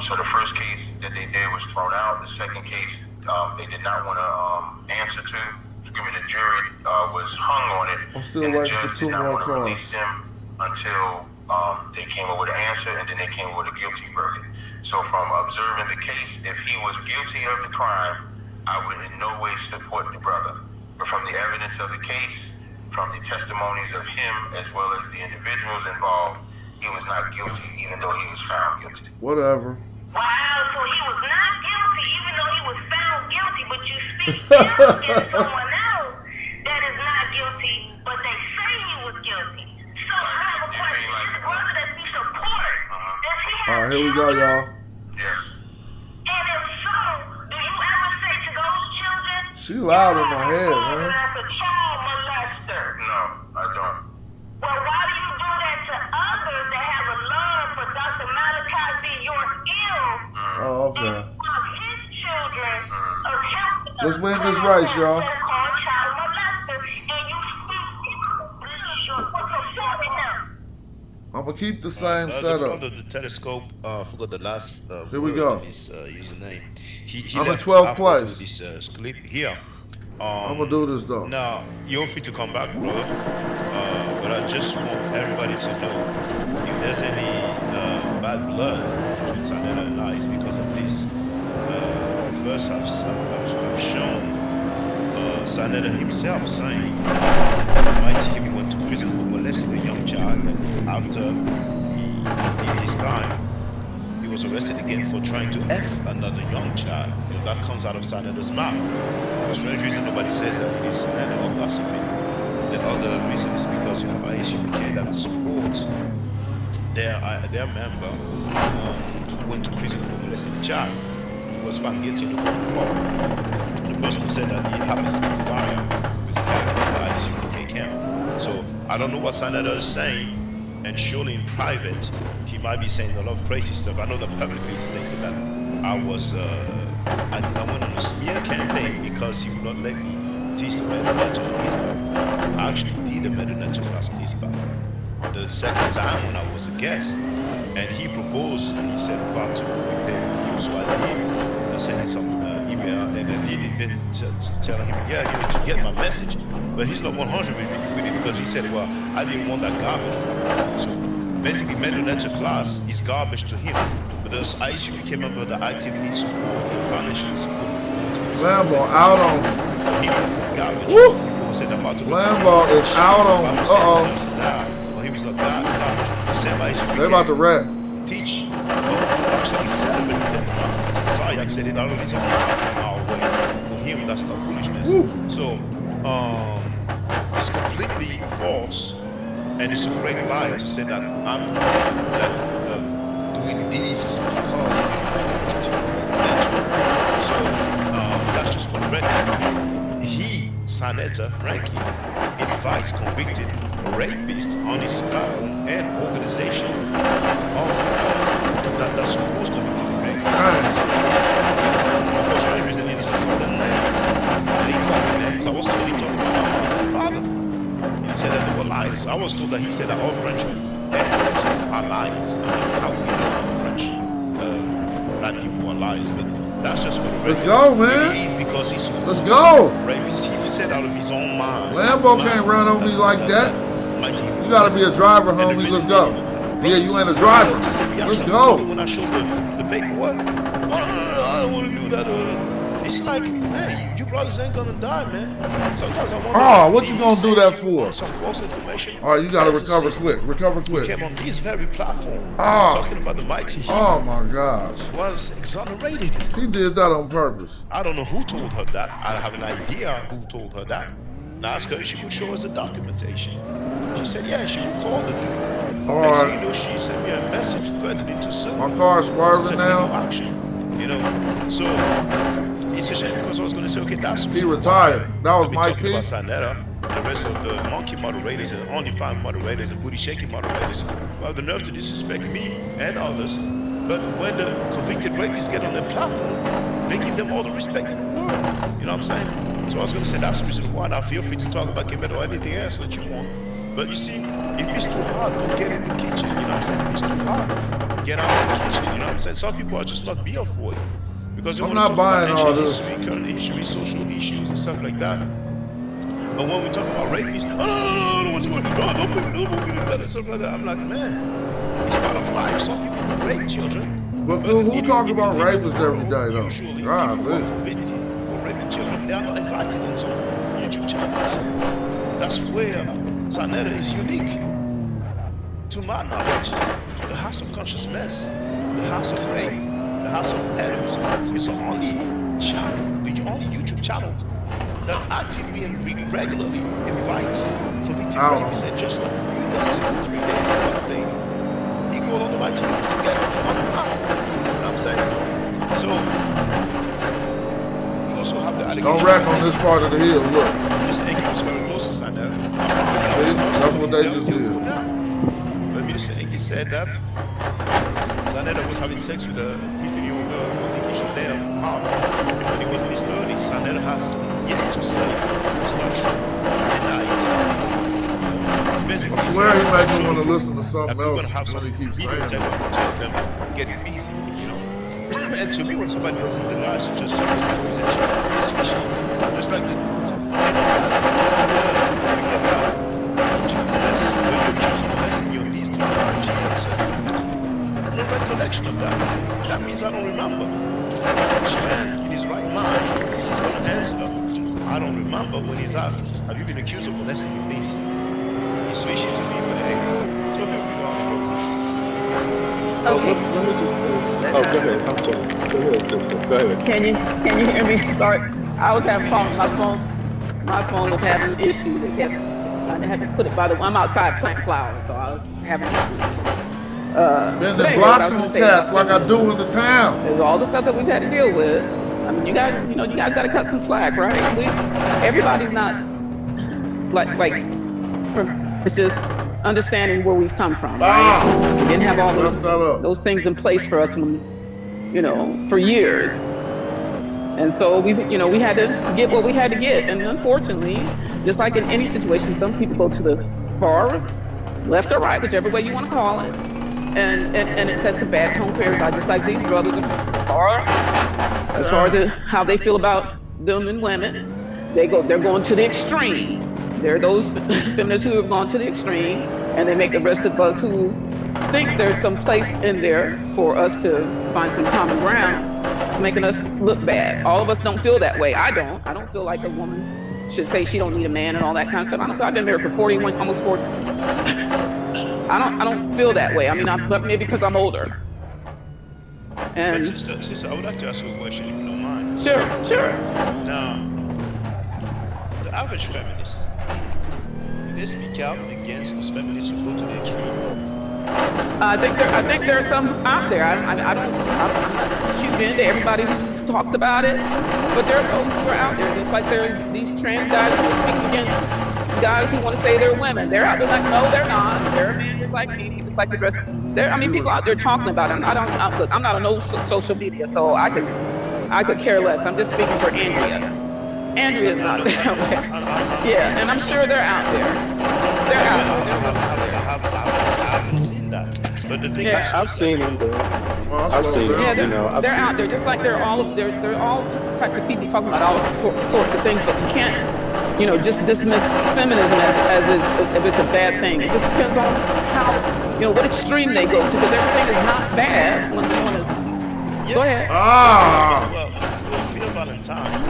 [SPEAKER 8] So the first case that they did was thrown out. The second case, they did not want to answer to. The jury was hung on it,
[SPEAKER 4] I'm still
[SPEAKER 8] and the
[SPEAKER 4] waiting
[SPEAKER 8] judge
[SPEAKER 4] for 2
[SPEAKER 8] did not
[SPEAKER 4] more
[SPEAKER 8] want to
[SPEAKER 4] calls.
[SPEAKER 8] release them until they came up with an answer, and then they came up with a guilty verdict. So from observing the case, if he was guilty of the crime, I would in no way support the brother. But from the evidence of the case, from the testimonies of him as well as the individuals involved, he was not guilty, even though he was found guilty.
[SPEAKER 4] Whatever.
[SPEAKER 8] Wow, so he was not guilty, even though he was found guilty, but you speak ill against someone else that is not guilty, but they say he was guilty. So I have a question. This brother that we support, does he have
[SPEAKER 4] Alright, here we go, y'all.
[SPEAKER 8] Yes. And if so, do you ever say to those children,
[SPEAKER 4] She loud in my head, man.
[SPEAKER 8] as a child molester? No, I don't. Well, why do you do that to others that have a love for Dr. Malachi B. York Ill?
[SPEAKER 4] Oh, okay.
[SPEAKER 8] And of his children of helping
[SPEAKER 4] Let's win this race, y'all.
[SPEAKER 8] so-called child molesters, and you speak for supporting them.
[SPEAKER 4] I'm gonna keep the same
[SPEAKER 5] The
[SPEAKER 4] setup.
[SPEAKER 5] under the telescope, forgot the last
[SPEAKER 4] Here we
[SPEAKER 5] word
[SPEAKER 4] go.
[SPEAKER 5] of his username. He
[SPEAKER 4] I'm in
[SPEAKER 5] left
[SPEAKER 4] 12th
[SPEAKER 5] after
[SPEAKER 4] place.
[SPEAKER 5] This clip here.
[SPEAKER 4] I'm gonna do this though.
[SPEAKER 5] Now you're free to come back, brother. But I just want everybody to know if there's any bad blood between Sanela and I, it's because of this. First, I've shown Sanela himself saying might he went to prison for molesting a young child. After he did his time, he was arrested again for trying to F another young child. You know, that comes out of Sanela's mouth. For strange reason, nobody says that it's Sanela or gossiping. The other reason is because you have ISUPK that supports their member who went to prison for molesting a child. He was found guilty in the court of law. The person who said that he happens to be Desire was captain of the ISUPK camp. So I don't know what Sanela is saying, and surely in private he might be saying a lot of crazy stuff. I know that publicly he's thinking that I went on a smear campaign because he would not let me teach the Metanetter on his part. I actually did a Metanetter class on his part. The second time when I was a guest, and he proposed, he said about to prepare with you, so I did. I sent him some email, and I did even tell him, yeah, you need to get my message. But he's not 100 with it because he said, well, I didn't want that garbage. So basically, Metanetter class is garbage to him. But those ISU became member that actively support, financially support.
[SPEAKER 4] Lambo out on.
[SPEAKER 5] He was garbage.
[SPEAKER 4] Woo!
[SPEAKER 5] People said about to
[SPEAKER 4] Lambo is out on.
[SPEAKER 5] Well, he was not garbage. The same ISU
[SPEAKER 4] They about to rap.
[SPEAKER 5] teach. Actually, celebrate that. Sorry, I said it already. It's our way. For him, that's not foolishness.
[SPEAKER 4] Woo.
[SPEAKER 5] So, it's completely false And it's a great lie to say that I'm doing this because so that's just for the record. He, Sanetta, Frankie, invites convicted rapists on his platform and organization of that supposed convicted rapists. For strange reason, he doesn't call them names. And he called them names. I was told he talked about my father. He said that they were liars. I was told that he said that all French are liars. How we know French black people are liars, but that's just what
[SPEAKER 4] Let's go, man.
[SPEAKER 5] It is because he's
[SPEAKER 4] Let's go.
[SPEAKER 5] Rapist. He said out of his own mind.
[SPEAKER 4] Lambo can't run on me like that. You gotta be a driver, homie. Let's go. Yeah, you ain't a driver. Let's go.
[SPEAKER 5] When I showed the paperwork, I don't want to do that. It's like, man, you brothers ain't gonna die, man. Sometimes I wonder.
[SPEAKER 4] Oh, what you gonna do that for?
[SPEAKER 5] Some false information.
[SPEAKER 4] All right, you gotta recover quick. Recover
[SPEAKER 5] He
[SPEAKER 4] quick.
[SPEAKER 5] came on this very platform
[SPEAKER 4] Oh.
[SPEAKER 5] talking about the mighty he
[SPEAKER 4] Oh my gosh.
[SPEAKER 5] was exonerated.
[SPEAKER 4] He did that on purpose.
[SPEAKER 5] I don't know who told her that. I have an idea who told her that. And I asked her if she would show us the documentation. She said, yeah, she would call the dude.
[SPEAKER 4] All
[SPEAKER 5] Next
[SPEAKER 4] right.
[SPEAKER 5] thing you know, she sent me a message threatening to sue.
[SPEAKER 4] My car's swerving
[SPEAKER 5] Sent me
[SPEAKER 4] now.
[SPEAKER 5] no action. You know, so it's a shame because I was going to say, okay, that's
[SPEAKER 4] He retired. That was
[SPEAKER 5] I've been
[SPEAKER 4] Mike
[SPEAKER 5] talking
[SPEAKER 4] P.
[SPEAKER 5] about Sanetta, the rest of the monkey moderators and only five moderators and booty shaking moderators who have the nerve to disrespect me and others. But when the convicted rapists get on their platform, they give them all the respect in the world. You know what I'm saying? So I was going to say that's the reason why. Now feel free to talk about Kemet or anything else that you want. But you see, if it's too hard, don't get in the kitchen. You know what I'm saying? If it's too hard, get out of the kitchen. You know what I'm saying? Some people are just not built for it. Because they
[SPEAKER 4] I'm
[SPEAKER 5] want to
[SPEAKER 4] not
[SPEAKER 5] talk
[SPEAKER 4] buying
[SPEAKER 5] about
[SPEAKER 4] all
[SPEAKER 5] ancient
[SPEAKER 4] this.
[SPEAKER 5] history, current history, social issues, and stuff like that. But when we talk about rapists, oh, I don't want to, don't put me in that and stuff like that. I'm like, man, it's part of life. Some people do rape children.
[SPEAKER 4] But who talk about rapists every day though?
[SPEAKER 5] Usually,
[SPEAKER 4] God,
[SPEAKER 5] people who are
[SPEAKER 4] man.
[SPEAKER 5] convicted for raping children, they are not invited into YouTube channels. That's where Sanetta is unique. To my knowledge, the House of Conscious Mess, the House of Rape, the House of Pedos is the only channel, the only YouTube channel that actively and regularly invites convicted rapists. And just like 3 days ago, I think, he called on the mighty to get on the platform. You know what I'm saying? So, we also have the allegation.
[SPEAKER 4] Don't wreck on this part of the hill. Look.
[SPEAKER 5] This Enki was very close to Sanetta.
[SPEAKER 4] That's what they just did.
[SPEAKER 5] But Minister Enki said that Sanetta was having sex with a 15-year-old girl on the issue there from Harvard. And when he was in his 30s, Sanetta has yet to say it's not true. Denied. Basically,
[SPEAKER 4] I swear he makes me want to listen to something else when he keeps saying
[SPEAKER 5] video
[SPEAKER 4] that.
[SPEAKER 5] of them getting busy, you know. And to me, when somebody doesn't deny such accusation, it's fishy. Just like the no recollection of that. That means I don't remember. Which man in his right mind is going to answer, I don't remember, when he's asked, have you been accused of molesting your niece? He's switching to me, but hey, so feel free to ask
[SPEAKER 9] Okay.
[SPEAKER 2] Let me just say. Oh, go ahead. I'm sorry. Go ahead, sister. Go ahead.
[SPEAKER 9] Can you hear me? Sorry, I was having problems. My phone was having issues. I had to put it by the. I'm outside planting flowers, so I was having issues.
[SPEAKER 4] Then the blocks on cats like I do in the town.
[SPEAKER 9] There's all the stuff that we've had to deal with. I mean, you guys got to cut some slack, right? Everybody's not like it's just understanding where we've come from, right? We didn't have all those things in place for us when, for years. And so we had to get what we had to get. And unfortunately, just like in any situation, some people go to the far left or right, whichever way you want to call it. And it sets a bad tone for everybody, just like these brothers are, as far as how they feel about them and women. They're going to the extreme. There are those feminists who have gone to the extreme, and they make the rest of us who think there's some place in there for us to find some common ground, making us look bad. All of us don't feel that way. I don't feel like a woman should say she don't need a man and all that kind of stuff. I've been married for 41, almost 40. I don't feel that way. I mean, maybe because I'm older. And
[SPEAKER 5] sister, I would like to ask you a question, if you don't mind.
[SPEAKER 9] Sure.
[SPEAKER 5] Now, the average feminist, speak out against those feminists who go to the extreme?
[SPEAKER 9] I think there are some out there. I'm not huge into everybody who talks about it, but there are those who are out there. Just like there's these trans guys who are speaking against guys who want to say they're women. They're out there like, no, they're not. They're men just like me, just like the rest. There, I mean, people out there talking about it. Look, I'm not on no social media, so I could care less. I'm just speaking for Andrea. Andrea's not that way. Yeah, and I'm sure they're out there. They're out there.
[SPEAKER 5] I haven't seen that. But the thing is,
[SPEAKER 2] I've seen them though. I've seen them.
[SPEAKER 9] Yeah,
[SPEAKER 2] They're
[SPEAKER 9] out there, just like they're all types of people talking about all sorts of things, but you can't, just dismiss feminism as if it's a bad thing. It just depends on how, what extreme they go to, because everything is not bad when someone is. Yeah. Go ahead.
[SPEAKER 5] Well, Phil Valentine,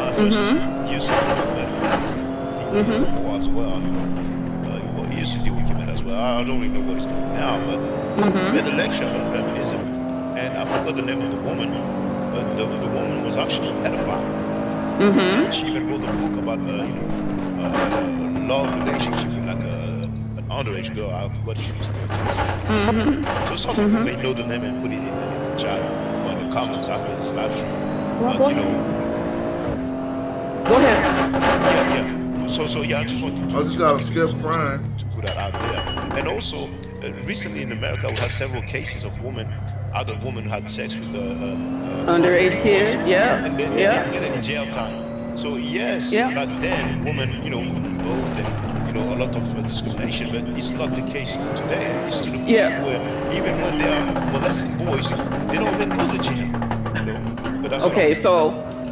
[SPEAKER 5] especially used to do more as well. He used to deal with women as well. I don't really know what he's doing now, but he had a lecture on feminism, and I forgot the name of the woman, but the woman was actually a pedophile. And she even wrote a book about love relationship with like an underage girl. I forgot she was doing. So some people may know the name and put it in the chat or in the comments after this live stream. But
[SPEAKER 9] go ahead.
[SPEAKER 5] Yeah. So yeah, I just want to.
[SPEAKER 4] I just gotta skip Frank.
[SPEAKER 5] To put that out there, and also recently in America we had several cases of other women had sex with
[SPEAKER 9] underage kids. Yeah.
[SPEAKER 5] And they didn't get any jail time. So yes, back then women, couldn't vote and a lot of discrimination, but it's not the case today. And it's to the point where even when they are molesting boys, they don't even go to jail. But that's
[SPEAKER 9] so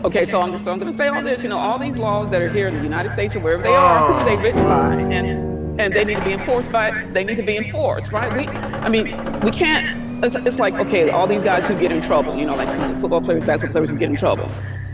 [SPEAKER 9] I'm going to say all this. All these laws that are here in the United States or wherever they are, who they written by, and they need to be enforced by. They need to be enforced, right? We can't. It's like, okay, all these guys who get in trouble, like some football players, basketball players who get in trouble.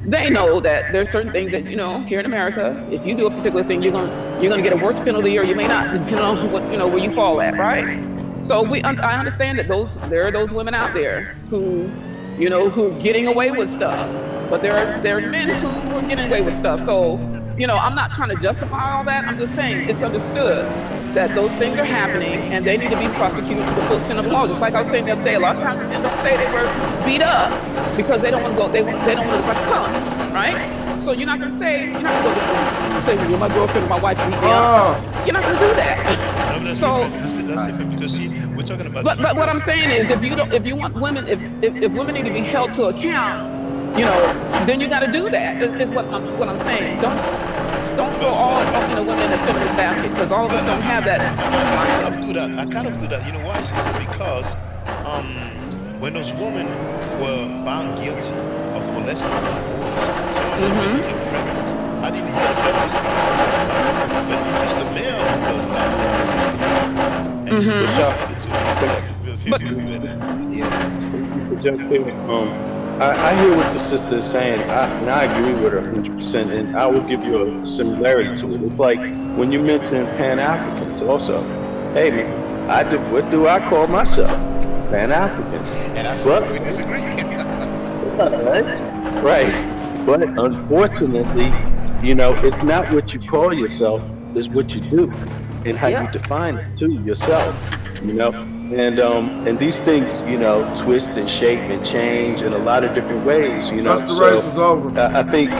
[SPEAKER 9] They know that there's certain things that here in America, if you do a particular thing, you're gonna get a worse penalty, or you may not, depending on what where you fall at, right? So I understand that there are those women out there who who getting away with stuff. But there are men who are getting away with stuff. So, I'm not trying to justify all that. I'm just saying it's understood that those things are happening and they need to be prosecuted to the full extent of the law. Just like I was saying the other day, a lot of times men don't say they were beat up because they don't want to go. They don't want to look like a punk, right? So you're not gonna say you're my girlfriend or my wife beat me up. You're not gonna do that.
[SPEAKER 5] That's different because see, we're talking about.
[SPEAKER 9] But what I'm saying is, if you want women, if women need to be held to account. Then you got to do that. Is what I'm saying. Don't throw all women in the feminist basket, because all of us don't have that.
[SPEAKER 5] I kind of do that. You know why, sister? Because when those women were found guilty of molesting boys, some of them became pregnant. I didn't hear the feminist about it. But if it's a male who does that, and it's
[SPEAKER 2] I hear what the sister is saying, and I agree with her 100%, and I will give you a similarity to it. It's like when you mention Pan-Africans also. Hey, man, what do I call myself? Pan-African.
[SPEAKER 5] And that's what we disagree.
[SPEAKER 2] Right. But unfortunately, it's not what you call yourself, it's what you do and how you define it to yourself, And these things, twist and shape and change in a lot of different ways,
[SPEAKER 4] That's the race is over.
[SPEAKER 2] I think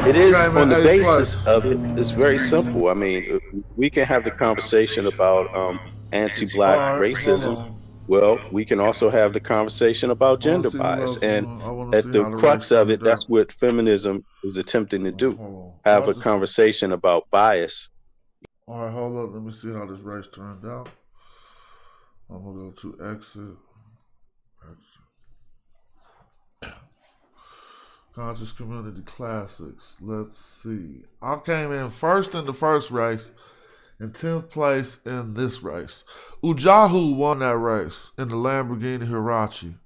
[SPEAKER 2] it is on the basis of it. It's very simple. I mean, we can have the conversation about anti-black racism. Well, we can also have the conversation about gender bias. And at the crux of it, that's what feminism is attempting to do. Have a conversation about bias.
[SPEAKER 4] All right, hold up. Let me see how this race turned out. I'm going to go to exit. Conscious Community Classics. Let's see. I came in first in the first race and 10th place in this race. Ujahu won that race in the Lamborghini Hirachi.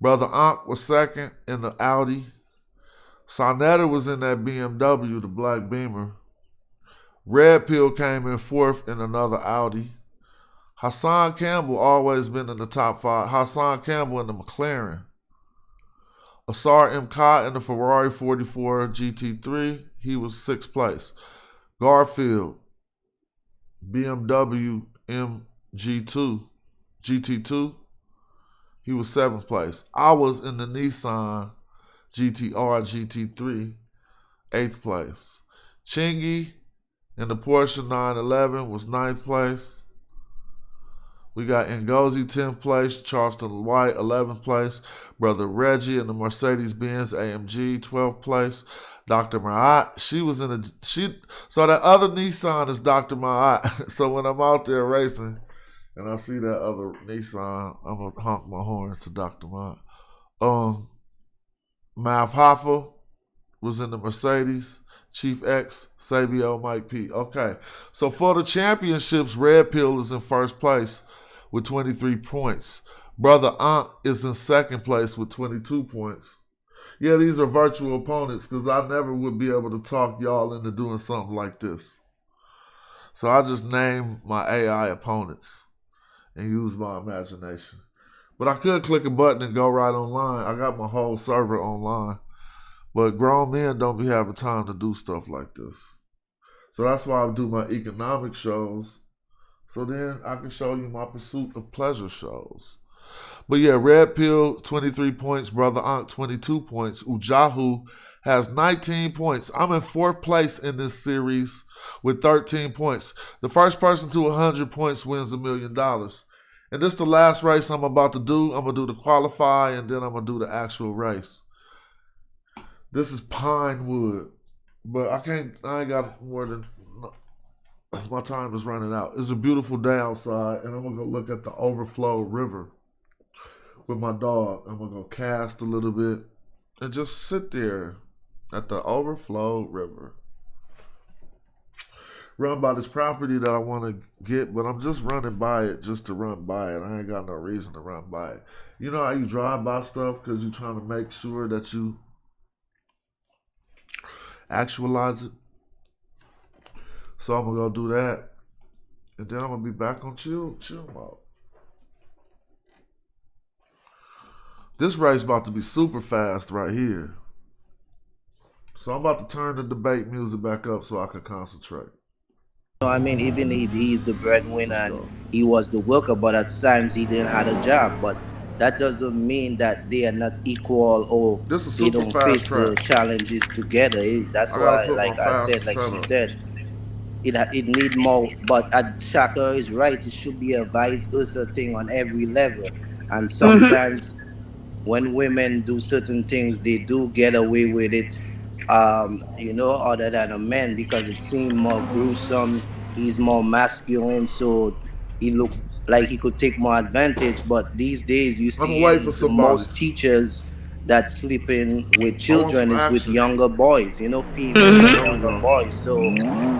[SPEAKER 4] Brother Ankh was second in the Audi. Sonetta was in that BMW, the Black Beamer. Red Pill came in fourth in another Audi. Hassan Campbell always been in the top 5. Hassan Campbell in the McLaren. Asar M. Khan in the Ferrari 44 GT3. He was 6th place. Garfield, BMW MG2, GT2. He was 7th place. I was in the Nissan GTR GT3, 8th place. Chingy in the Porsche 911 was 9th place. We got Ngozi 10th place, Charleston White 11th place, Brother Reggie in the Mercedes-Benz AMG 12th place, Dr. Maat, so that other Nissan is Dr. Maat. So when I'm out there racing and I see that other Nissan, I'm gonna honk my horn to Dr. Maat. Mav Hoffa was in the Mercedes. Chief X, Sabio, Mike P. Okay, so for the championships, Red Pill is in first place with 23 points. Brother Ankh is in second place with 22 points. Yeah, these are virtual opponents because I never would be able to talk y'all into doing something like this. So I just name my AI opponents and use my imagination. But I could click a button and go right online. I got my whole server online. But grown men don't be having time to do stuff like this. So that's why I do my economic shows. So then I can show you my pursuit of pleasure shows. But yeah, Red Pill, 23 points. Brother Ankh, 22 points. Ujahu has 19 points. I'm in 4th place in this series with 13 points. The first person to 100 points wins $1 million. And this is the last race I'm about to do. I'm going to do the qualify and then I'm going to do the actual race. This is Pinewood. But I ain't got more than, my time is running out. It's a beautiful day outside and I'm going to go look at the overflow river with my dog. I'm going to go cast a little bit and just sit there at the overflow river. Run by this property that I want to get, but I'm just running by it just to run by it. I ain't got no reason to run by it. You know how you drive by stuff because you're trying to make sure that you actualize it? So I'm going to go do that. And then I'm going to be back on chill mode. This race about to be super fast right here. So I'm about to turn the debate music back up so I can concentrate.
[SPEAKER 3] I mean, even if he's the breadwinner and he was the worker, but at times he didn't have a job. But that doesn't mean that they are not equal or they don't face the challenges together. That's why, like I said, like she said, it need more. But Shaka is right. It should be a vice versa thing on every level. And sometimes when women do certain things, they do get away with it. Other than a man, because it seemed more gruesome. He's more masculine, so he looked like he could take more advantage. But these days, you see most teachers that sleeping with children is with younger boys, females and younger boys. So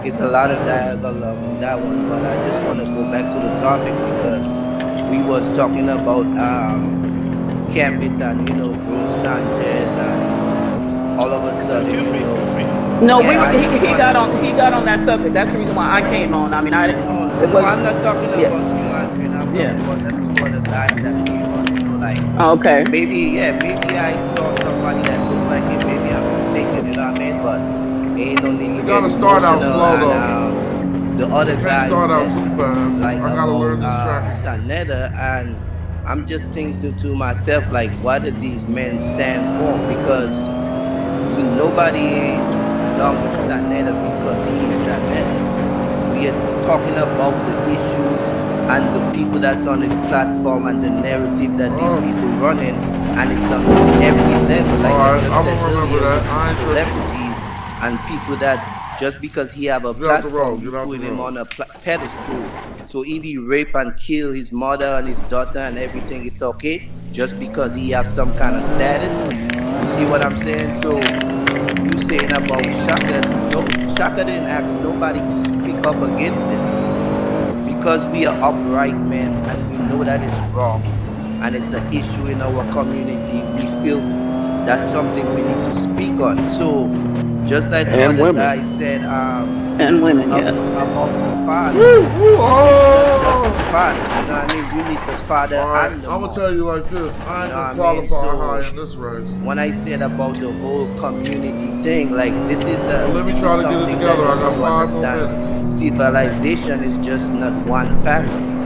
[SPEAKER 3] it's a lot of dialogue on that one. But I just want to go back to the topic because we was talking about Gambit and Bruce Sanchez and all of a sudden,
[SPEAKER 9] No, he got on that subject. That's the reason why I came on. I mean, I'm
[SPEAKER 3] not talking about you, Andrew. I'm talking about them two other guys that came on.
[SPEAKER 9] Okay.
[SPEAKER 3] Maybe I saw somebody that looked like it. Maybe I'm mistaken. You know what I mean? But ain't no need to get emotional.
[SPEAKER 4] Start out slow though.
[SPEAKER 3] The other guys
[SPEAKER 4] start out too fast.
[SPEAKER 3] Like
[SPEAKER 4] I gotta learn this track.
[SPEAKER 3] Saneda, and I'm just thinking to myself, like, what do these men stand for? Because nobody done with Saneda because he is Saneda. We are talking about the issues and the people that's on this platform and the narrative that these people running, and it's on every level. Like I just said earlier, celebrities and people that just because he have a platform, you put him on a pedestal. So if he rape and kill his mother and his daughter and everything, it's okay just because he have some kind of status. You see what I'm saying? So you saying about Shaka, Shaka didn't ask nobody to speak up against this. Because we are upright men and we know that it's wrong and it's an issue in our community, we feel that's something we need to speak on. So just like the other guy said,
[SPEAKER 9] And women, yes.
[SPEAKER 3] about the father.
[SPEAKER 4] Woo, woo,
[SPEAKER 3] Not just the
[SPEAKER 4] oh!
[SPEAKER 3] father. You know what I mean? You need the father
[SPEAKER 4] All right,
[SPEAKER 3] and the
[SPEAKER 4] I'm gonna
[SPEAKER 3] mom.
[SPEAKER 4] tell you like this. I
[SPEAKER 3] You
[SPEAKER 4] ain't
[SPEAKER 3] know
[SPEAKER 4] gonna
[SPEAKER 3] what I mean?
[SPEAKER 4] qualify
[SPEAKER 3] So
[SPEAKER 4] high in this race.
[SPEAKER 3] when I said about the whole community thing, like
[SPEAKER 4] But let me
[SPEAKER 3] this
[SPEAKER 4] try
[SPEAKER 3] is
[SPEAKER 4] to get it
[SPEAKER 3] something that
[SPEAKER 4] together.
[SPEAKER 3] you
[SPEAKER 4] I
[SPEAKER 3] need
[SPEAKER 4] got
[SPEAKER 3] to
[SPEAKER 4] 5 more
[SPEAKER 3] understand.
[SPEAKER 4] minutes.
[SPEAKER 3] Civilization is just not one family.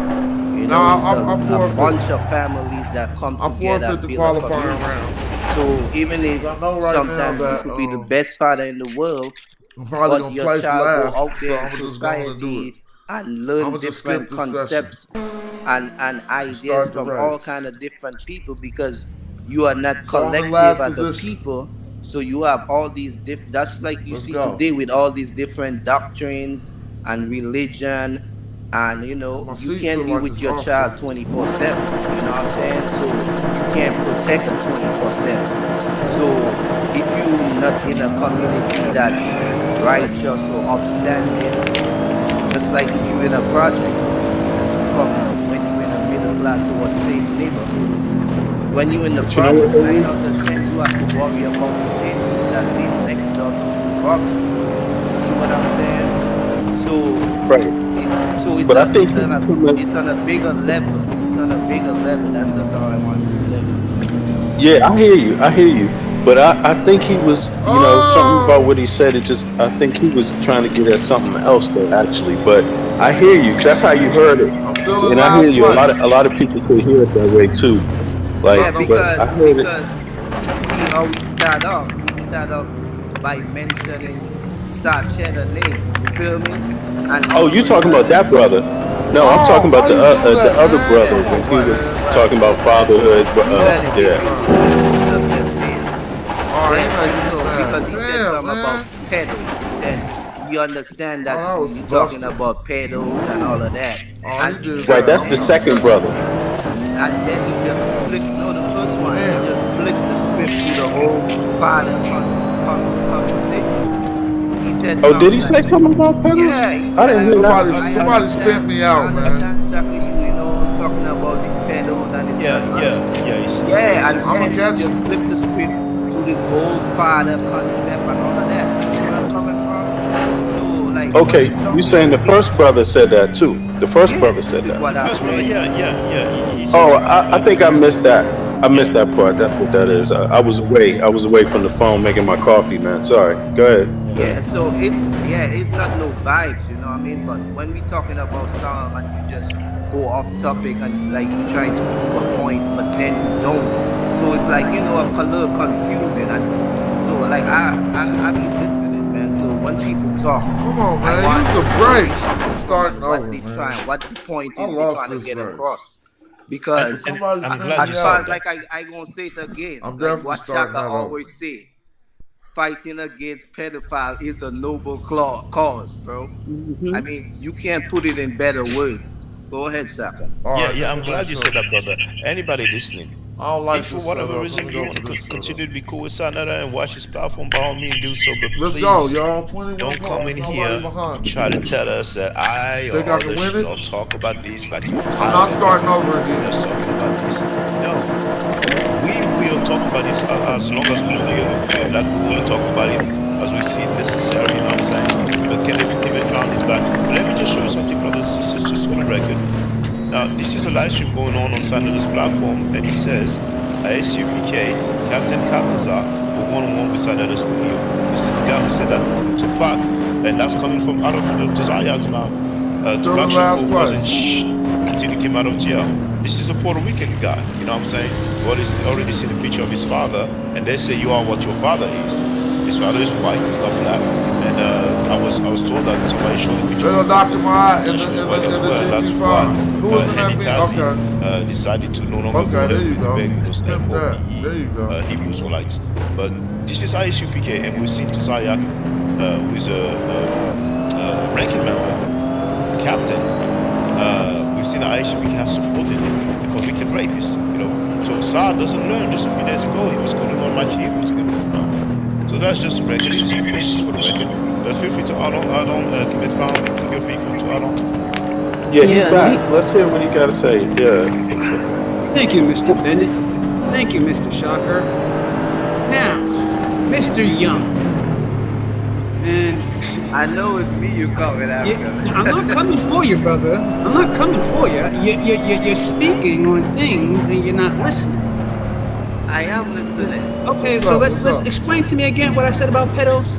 [SPEAKER 3] You
[SPEAKER 4] Now
[SPEAKER 3] know, it's
[SPEAKER 4] I
[SPEAKER 3] a
[SPEAKER 4] forfeit.
[SPEAKER 3] bunch of families that come
[SPEAKER 4] I
[SPEAKER 3] together
[SPEAKER 4] forfeit
[SPEAKER 3] and
[SPEAKER 4] the
[SPEAKER 3] build a
[SPEAKER 4] qualifying
[SPEAKER 3] community.
[SPEAKER 4] round.
[SPEAKER 3] So even if
[SPEAKER 4] 'Cause I know right now
[SPEAKER 3] sometimes you
[SPEAKER 4] that
[SPEAKER 3] could be the best father in the world,
[SPEAKER 4] I'm probably
[SPEAKER 3] but
[SPEAKER 4] gonna
[SPEAKER 3] your
[SPEAKER 4] place
[SPEAKER 3] child go
[SPEAKER 4] last,
[SPEAKER 3] out
[SPEAKER 4] so
[SPEAKER 3] there in
[SPEAKER 4] I'm gonna just go on and do it.
[SPEAKER 3] society and
[SPEAKER 4] I'm
[SPEAKER 3] learn
[SPEAKER 4] gonna just skip
[SPEAKER 3] different
[SPEAKER 4] this session
[SPEAKER 3] concepts and
[SPEAKER 4] and
[SPEAKER 3] ideas
[SPEAKER 4] start the
[SPEAKER 3] from all
[SPEAKER 4] race.
[SPEAKER 3] kind of different people because you are not
[SPEAKER 4] So I'm in
[SPEAKER 3] collective
[SPEAKER 4] last
[SPEAKER 3] as a
[SPEAKER 4] position.
[SPEAKER 3] people. So you have all these that's like you
[SPEAKER 4] Let's
[SPEAKER 3] see
[SPEAKER 4] go.
[SPEAKER 3] today with all these different doctrines and religion, and
[SPEAKER 4] My
[SPEAKER 3] you
[SPEAKER 4] seat feel
[SPEAKER 3] can't be
[SPEAKER 4] like
[SPEAKER 3] with
[SPEAKER 4] it's
[SPEAKER 3] your
[SPEAKER 4] off
[SPEAKER 3] child
[SPEAKER 4] center.
[SPEAKER 3] 24/7. You know what I'm saying? So you can't protect them 24/7. So if you're not in a community that's righteous or upstanding, just like if you're in a project, from when you're in a middle class or a safe neighborhood. When you're in the
[SPEAKER 2] But you know what,
[SPEAKER 3] project, nine
[SPEAKER 2] Louis?
[SPEAKER 3] out of ten, you have to worry about the same people that live next door to you robbing you. See what I'm saying? So
[SPEAKER 2] Right.
[SPEAKER 3] it's
[SPEAKER 2] But I think he was coming.
[SPEAKER 3] it's on a bigger level. It's on a bigger level. That's just all I want to say.
[SPEAKER 2] Yeah, I hear you. I hear you. But I think he was, something about
[SPEAKER 4] Oh,
[SPEAKER 2] what he said. I think he was trying to get at something else though, actually. But I hear you. 'Cause that's how you heard it.
[SPEAKER 4] I'm still in
[SPEAKER 2] And I hear
[SPEAKER 4] last
[SPEAKER 2] you.
[SPEAKER 4] place.
[SPEAKER 2] A lot of people could hear it that way too. Like,
[SPEAKER 4] I
[SPEAKER 3] Yeah,
[SPEAKER 4] know.
[SPEAKER 2] but I heard it.
[SPEAKER 3] because you see how we start off. We start off by mentioning Sacheda name. You feel me? And
[SPEAKER 2] Oh,
[SPEAKER 3] all of
[SPEAKER 2] you
[SPEAKER 3] a
[SPEAKER 2] talking about
[SPEAKER 3] sudden,
[SPEAKER 2] that brother? No, I'm
[SPEAKER 4] Oh,
[SPEAKER 2] talking about
[SPEAKER 4] why you do
[SPEAKER 2] the
[SPEAKER 4] that,
[SPEAKER 2] other
[SPEAKER 4] man?
[SPEAKER 2] brother
[SPEAKER 3] yeah,
[SPEAKER 2] when he
[SPEAKER 3] well,
[SPEAKER 2] was
[SPEAKER 3] well,
[SPEAKER 2] talking about
[SPEAKER 3] well,
[SPEAKER 2] fatherhood.
[SPEAKER 3] Bennett, if
[SPEAKER 2] Yeah.
[SPEAKER 3] you listen to the subject page,
[SPEAKER 4] Oh, he
[SPEAKER 3] then
[SPEAKER 4] making me
[SPEAKER 3] because
[SPEAKER 4] mad.
[SPEAKER 3] he said
[SPEAKER 4] Damn,
[SPEAKER 3] something about
[SPEAKER 4] man.
[SPEAKER 3] pedos. He said we understand
[SPEAKER 4] Oh,
[SPEAKER 3] that
[SPEAKER 4] that was
[SPEAKER 3] you're talking
[SPEAKER 4] busted.
[SPEAKER 3] about pedos and all of that,
[SPEAKER 4] Oh, he
[SPEAKER 3] and
[SPEAKER 4] did
[SPEAKER 2] Right,
[SPEAKER 4] that.
[SPEAKER 2] that's
[SPEAKER 4] I'm
[SPEAKER 2] the
[SPEAKER 4] trying to
[SPEAKER 2] second
[SPEAKER 4] catch
[SPEAKER 2] brother.
[SPEAKER 4] up.
[SPEAKER 3] and then he just flipped. No, the first one, he
[SPEAKER 4] Damn.
[SPEAKER 3] just flipped the script to the whole father conversation. He said
[SPEAKER 2] Oh, did
[SPEAKER 3] something
[SPEAKER 2] he
[SPEAKER 3] like,
[SPEAKER 2] say something about pedals?
[SPEAKER 3] yeah, he
[SPEAKER 2] I
[SPEAKER 3] said
[SPEAKER 2] didn't hear that.
[SPEAKER 3] I
[SPEAKER 4] Somebody spent
[SPEAKER 3] understand,
[SPEAKER 4] me out, man.
[SPEAKER 3] Shaka, talking about these pedos and it's
[SPEAKER 5] Yeah,
[SPEAKER 3] not right.
[SPEAKER 5] yeah, yeah. He
[SPEAKER 3] Yeah,
[SPEAKER 5] said
[SPEAKER 3] and
[SPEAKER 4] I'ma
[SPEAKER 3] then
[SPEAKER 5] something.
[SPEAKER 3] he
[SPEAKER 4] catch
[SPEAKER 3] just
[SPEAKER 4] him.
[SPEAKER 3] flipped the script to this whole father concept and all of that. You see where I'm coming from? So, like, when we
[SPEAKER 2] Okay, you
[SPEAKER 3] talking
[SPEAKER 2] saying
[SPEAKER 3] to
[SPEAKER 2] the first
[SPEAKER 3] people,
[SPEAKER 2] brother said that too? The first
[SPEAKER 3] yeah,
[SPEAKER 2] brother
[SPEAKER 3] this
[SPEAKER 2] said
[SPEAKER 3] is
[SPEAKER 2] that.
[SPEAKER 3] what
[SPEAKER 5] The
[SPEAKER 3] I'm
[SPEAKER 5] first brother,
[SPEAKER 3] saying.
[SPEAKER 5] he said
[SPEAKER 2] Oh,
[SPEAKER 5] something
[SPEAKER 2] I
[SPEAKER 5] about
[SPEAKER 2] think I missed that. I
[SPEAKER 5] yeah.
[SPEAKER 2] missed that part. That's what that is. I was away. I was away from the phone making my coffee, man. Sorry. Go ahead. Go
[SPEAKER 3] Yeah,
[SPEAKER 2] ahead.
[SPEAKER 3] so it's not no vibes, you know what I mean? But when we talking about some and you just go off topic and like you try to prove a point, but then you don't. So it's like, a little confusing. And so like I be listening, man. So when people talk,
[SPEAKER 4] Come on,
[SPEAKER 3] I
[SPEAKER 4] man.
[SPEAKER 3] want
[SPEAKER 4] Use the
[SPEAKER 3] to really
[SPEAKER 4] brakes.
[SPEAKER 3] listen
[SPEAKER 4] I'm
[SPEAKER 3] to them
[SPEAKER 4] starting
[SPEAKER 3] and what
[SPEAKER 4] over,
[SPEAKER 3] they
[SPEAKER 4] man.
[SPEAKER 3] trying, what the point
[SPEAKER 4] I
[SPEAKER 3] is they
[SPEAKER 4] lost
[SPEAKER 3] trying to
[SPEAKER 4] this
[SPEAKER 3] get
[SPEAKER 4] race.
[SPEAKER 3] across.
[SPEAKER 4] Can
[SPEAKER 3] Because
[SPEAKER 5] And
[SPEAKER 4] somebody
[SPEAKER 5] I'm
[SPEAKER 4] spin
[SPEAKER 5] glad you
[SPEAKER 4] me
[SPEAKER 3] as
[SPEAKER 5] said
[SPEAKER 3] far as
[SPEAKER 4] out?
[SPEAKER 5] that.
[SPEAKER 3] like I gonna say it again,
[SPEAKER 4] I'm
[SPEAKER 3] like
[SPEAKER 4] definitely
[SPEAKER 3] what
[SPEAKER 4] starting
[SPEAKER 3] Shaka
[SPEAKER 4] that over.
[SPEAKER 3] always say, fighting against pedophile is a noble cause, bro.
[SPEAKER 9] Hmm.
[SPEAKER 3] I mean, you can't put it in better words. Go ahead, Shaka.
[SPEAKER 4] All
[SPEAKER 5] Yeah,
[SPEAKER 4] right,
[SPEAKER 5] yeah,
[SPEAKER 4] let
[SPEAKER 5] I'm
[SPEAKER 4] me make
[SPEAKER 5] glad you
[SPEAKER 4] sure.
[SPEAKER 5] said that, brother. Anybody listening,
[SPEAKER 4] I don't like
[SPEAKER 5] if for
[SPEAKER 4] this
[SPEAKER 5] whatever
[SPEAKER 4] setup. Let
[SPEAKER 5] reason
[SPEAKER 4] me
[SPEAKER 5] you
[SPEAKER 4] go
[SPEAKER 5] want
[SPEAKER 4] for
[SPEAKER 5] to
[SPEAKER 4] this setup.
[SPEAKER 5] continue to be cool with Sanada and watch his platform, by all means do so. But
[SPEAKER 4] Let's go,
[SPEAKER 5] please
[SPEAKER 4] y'all. 21
[SPEAKER 5] don't come
[SPEAKER 4] cars.
[SPEAKER 5] in
[SPEAKER 4] Nobody
[SPEAKER 5] here
[SPEAKER 4] behind
[SPEAKER 5] and
[SPEAKER 4] me.
[SPEAKER 5] try to tell us that I
[SPEAKER 4] Think
[SPEAKER 5] or
[SPEAKER 4] I can
[SPEAKER 5] others
[SPEAKER 4] win
[SPEAKER 5] should
[SPEAKER 4] it?
[SPEAKER 5] not talk about this, like you're
[SPEAKER 4] I'm
[SPEAKER 5] tired
[SPEAKER 4] not
[SPEAKER 5] of it.
[SPEAKER 4] starting over
[SPEAKER 5] We're
[SPEAKER 4] again.
[SPEAKER 5] just talking about this. No, we will talk about this as long as we feel like we want to talk about it, as we see it necessary. You know what I'm saying? But Kevin found his back. But let me just show you something, brothers and sisters, just for the record. Now, this is a live stream going on Sandra's platform, and it says SUPK Captain Kataza will one-on-one with Sandra studio. This is the guy who said that Tupac, and that's coming from out of Josiah's mouth.
[SPEAKER 4] Still
[SPEAKER 5] Tupac
[SPEAKER 4] in last
[SPEAKER 5] Shakur wasn't
[SPEAKER 4] place.
[SPEAKER 5] shh until he came out of jail. This is a Puerto Rican guy, you know what I'm saying? Well, he's already seen a picture of his father, and they say you are what your father is. His father is white, he's not black. And I was told that somebody showed a picture
[SPEAKER 4] There
[SPEAKER 5] of
[SPEAKER 4] go
[SPEAKER 5] his father,
[SPEAKER 4] Dr. Maya
[SPEAKER 5] and
[SPEAKER 4] in
[SPEAKER 5] she
[SPEAKER 4] the
[SPEAKER 5] was
[SPEAKER 4] in
[SPEAKER 5] white
[SPEAKER 4] the
[SPEAKER 5] as
[SPEAKER 4] in the
[SPEAKER 5] well. And that's why
[SPEAKER 4] GT5. Who was in
[SPEAKER 5] Henny
[SPEAKER 4] that meet?
[SPEAKER 5] Tazi
[SPEAKER 4] Okay.
[SPEAKER 5] decided to no longer go
[SPEAKER 4] Okay, there
[SPEAKER 5] ahead
[SPEAKER 4] you
[SPEAKER 5] with the
[SPEAKER 4] go.
[SPEAKER 5] beg with those
[SPEAKER 4] Pimp that.
[SPEAKER 5] FOBE
[SPEAKER 4] There you go.
[SPEAKER 5] Hebrew Israelites. But this is ISUPK, and we've seen to Zayak, who is a ranking member, a captain. We've seen that ISUPK has supported him, a convicted rapist. So Saad doesn't learn. Just a few days ago, he was calling on much Hebrew to get on his platform. So that's just the record. It's just for the record. But feel free to add on. Keep it found. Feel free to add on.
[SPEAKER 2] Yeah, he's
[SPEAKER 9] Yeah, and
[SPEAKER 2] back. Let's hear what he got to say. Yeah.
[SPEAKER 1] Thank you, Mr. Bennett. Thank you, Mr. Shocker. Now, Mr. Young. Man,
[SPEAKER 3] I know it's me you coming
[SPEAKER 1] Yeah,
[SPEAKER 3] after.
[SPEAKER 1] I'm not coming for you, brother. I'm not coming for you. You're speaking on things and you're not listening.
[SPEAKER 3] I am listening.
[SPEAKER 1] Okay,
[SPEAKER 4] What's
[SPEAKER 1] so
[SPEAKER 4] up?
[SPEAKER 1] let's
[SPEAKER 4] What's up?
[SPEAKER 1] explain to me again what I said about pedos.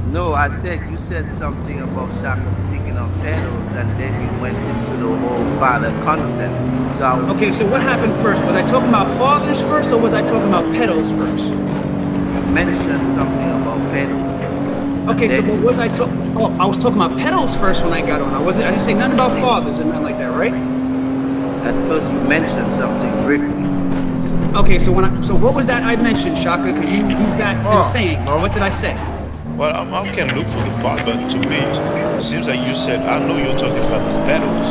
[SPEAKER 3] No, I said you said something about Shaka speaking of pedals, and then you went into the whole father concept. So I was
[SPEAKER 1] Okay, so what happened first? Was I talking about fathers first, or was I talking about pedos first?
[SPEAKER 3] You mentioned something about pedals first.
[SPEAKER 1] Okay, so
[SPEAKER 3] Then
[SPEAKER 1] what was I talking? Oh, I was talking about pedos first when I got on. I didn't say nothing about fathers and nothing like that, right?
[SPEAKER 3] at first you mentioned something briefly.
[SPEAKER 1] Okay, so so what was that I mentioned, Shaka? Because you back to saying
[SPEAKER 4] no.
[SPEAKER 1] what did I say?
[SPEAKER 5] Well, I can look for the part, but to me, it seems like you said, I know you're talking about these pedals.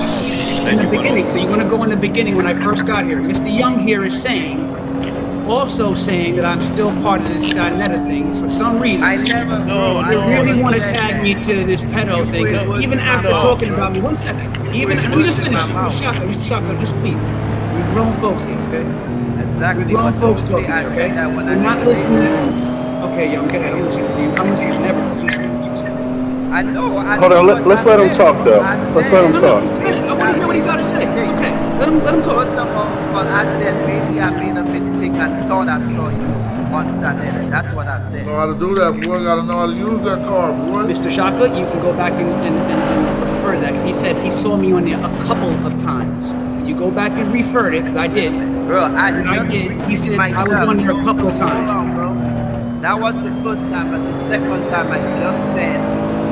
[SPEAKER 1] In the beginning, so you want to go in the beginning when I first got here. Mr. Young here is also saying that I'm still part of this Netta thing. For some reason,
[SPEAKER 3] I never, bro.
[SPEAKER 5] No,
[SPEAKER 3] I
[SPEAKER 1] you
[SPEAKER 5] no,
[SPEAKER 1] really
[SPEAKER 3] never
[SPEAKER 1] want to
[SPEAKER 3] said
[SPEAKER 1] tag
[SPEAKER 3] that.
[SPEAKER 1] me to this pedo
[SPEAKER 3] You
[SPEAKER 1] thing.
[SPEAKER 3] put
[SPEAKER 1] 'Cause
[SPEAKER 3] words
[SPEAKER 1] even
[SPEAKER 3] in my
[SPEAKER 1] after
[SPEAKER 3] mouth,
[SPEAKER 1] talking
[SPEAKER 3] bro.
[SPEAKER 1] about me, 1 second. Even
[SPEAKER 3] put
[SPEAKER 1] let me
[SPEAKER 3] words
[SPEAKER 1] just
[SPEAKER 3] in
[SPEAKER 1] finish.
[SPEAKER 3] my mouth.
[SPEAKER 1] Mr. Shaka, just please. We're grown folks here, okay?
[SPEAKER 3] Exactly,
[SPEAKER 1] We're grown
[SPEAKER 3] but
[SPEAKER 1] folks
[SPEAKER 3] don't say
[SPEAKER 1] talking
[SPEAKER 3] I
[SPEAKER 1] here, okay?
[SPEAKER 3] said that when
[SPEAKER 1] We're
[SPEAKER 3] I
[SPEAKER 1] not
[SPEAKER 3] didn't say
[SPEAKER 1] listening.
[SPEAKER 3] that.
[SPEAKER 1] Okay, Young, go ahead. I'm listening to you. I'm listening. Never. I'm listening.
[SPEAKER 3] I know. I
[SPEAKER 2] Hold
[SPEAKER 3] know
[SPEAKER 2] on,
[SPEAKER 3] what
[SPEAKER 2] let's
[SPEAKER 3] I
[SPEAKER 2] let him
[SPEAKER 3] said,
[SPEAKER 2] talk
[SPEAKER 3] bro.
[SPEAKER 2] though.
[SPEAKER 3] I
[SPEAKER 2] Let's let him
[SPEAKER 3] said
[SPEAKER 1] No,
[SPEAKER 2] talk.
[SPEAKER 1] Mr. Bennett,
[SPEAKER 3] maybe
[SPEAKER 1] I want
[SPEAKER 3] I
[SPEAKER 1] to hear what he
[SPEAKER 3] made a
[SPEAKER 1] got to say. It's
[SPEAKER 3] mistake.
[SPEAKER 1] okay. Let him talk.
[SPEAKER 3] First of all, I said maybe I made a mistake and thought I saw you on Sanetta. That's what I said.
[SPEAKER 4] Know how to do that, boy. Gotta know how to use that car, boy.
[SPEAKER 1] Mr. Shaka, you can go back and refer to that because he said he saw me on there a couple of times. When you go back and refer to it, because I did.
[SPEAKER 3] Bro, I
[SPEAKER 1] When I
[SPEAKER 3] just
[SPEAKER 1] did, he
[SPEAKER 3] repeated
[SPEAKER 1] said I was
[SPEAKER 3] myself.
[SPEAKER 1] on there a couple
[SPEAKER 3] No,
[SPEAKER 1] of times.
[SPEAKER 3] hold on, bro. That was the first time, but the second time I just said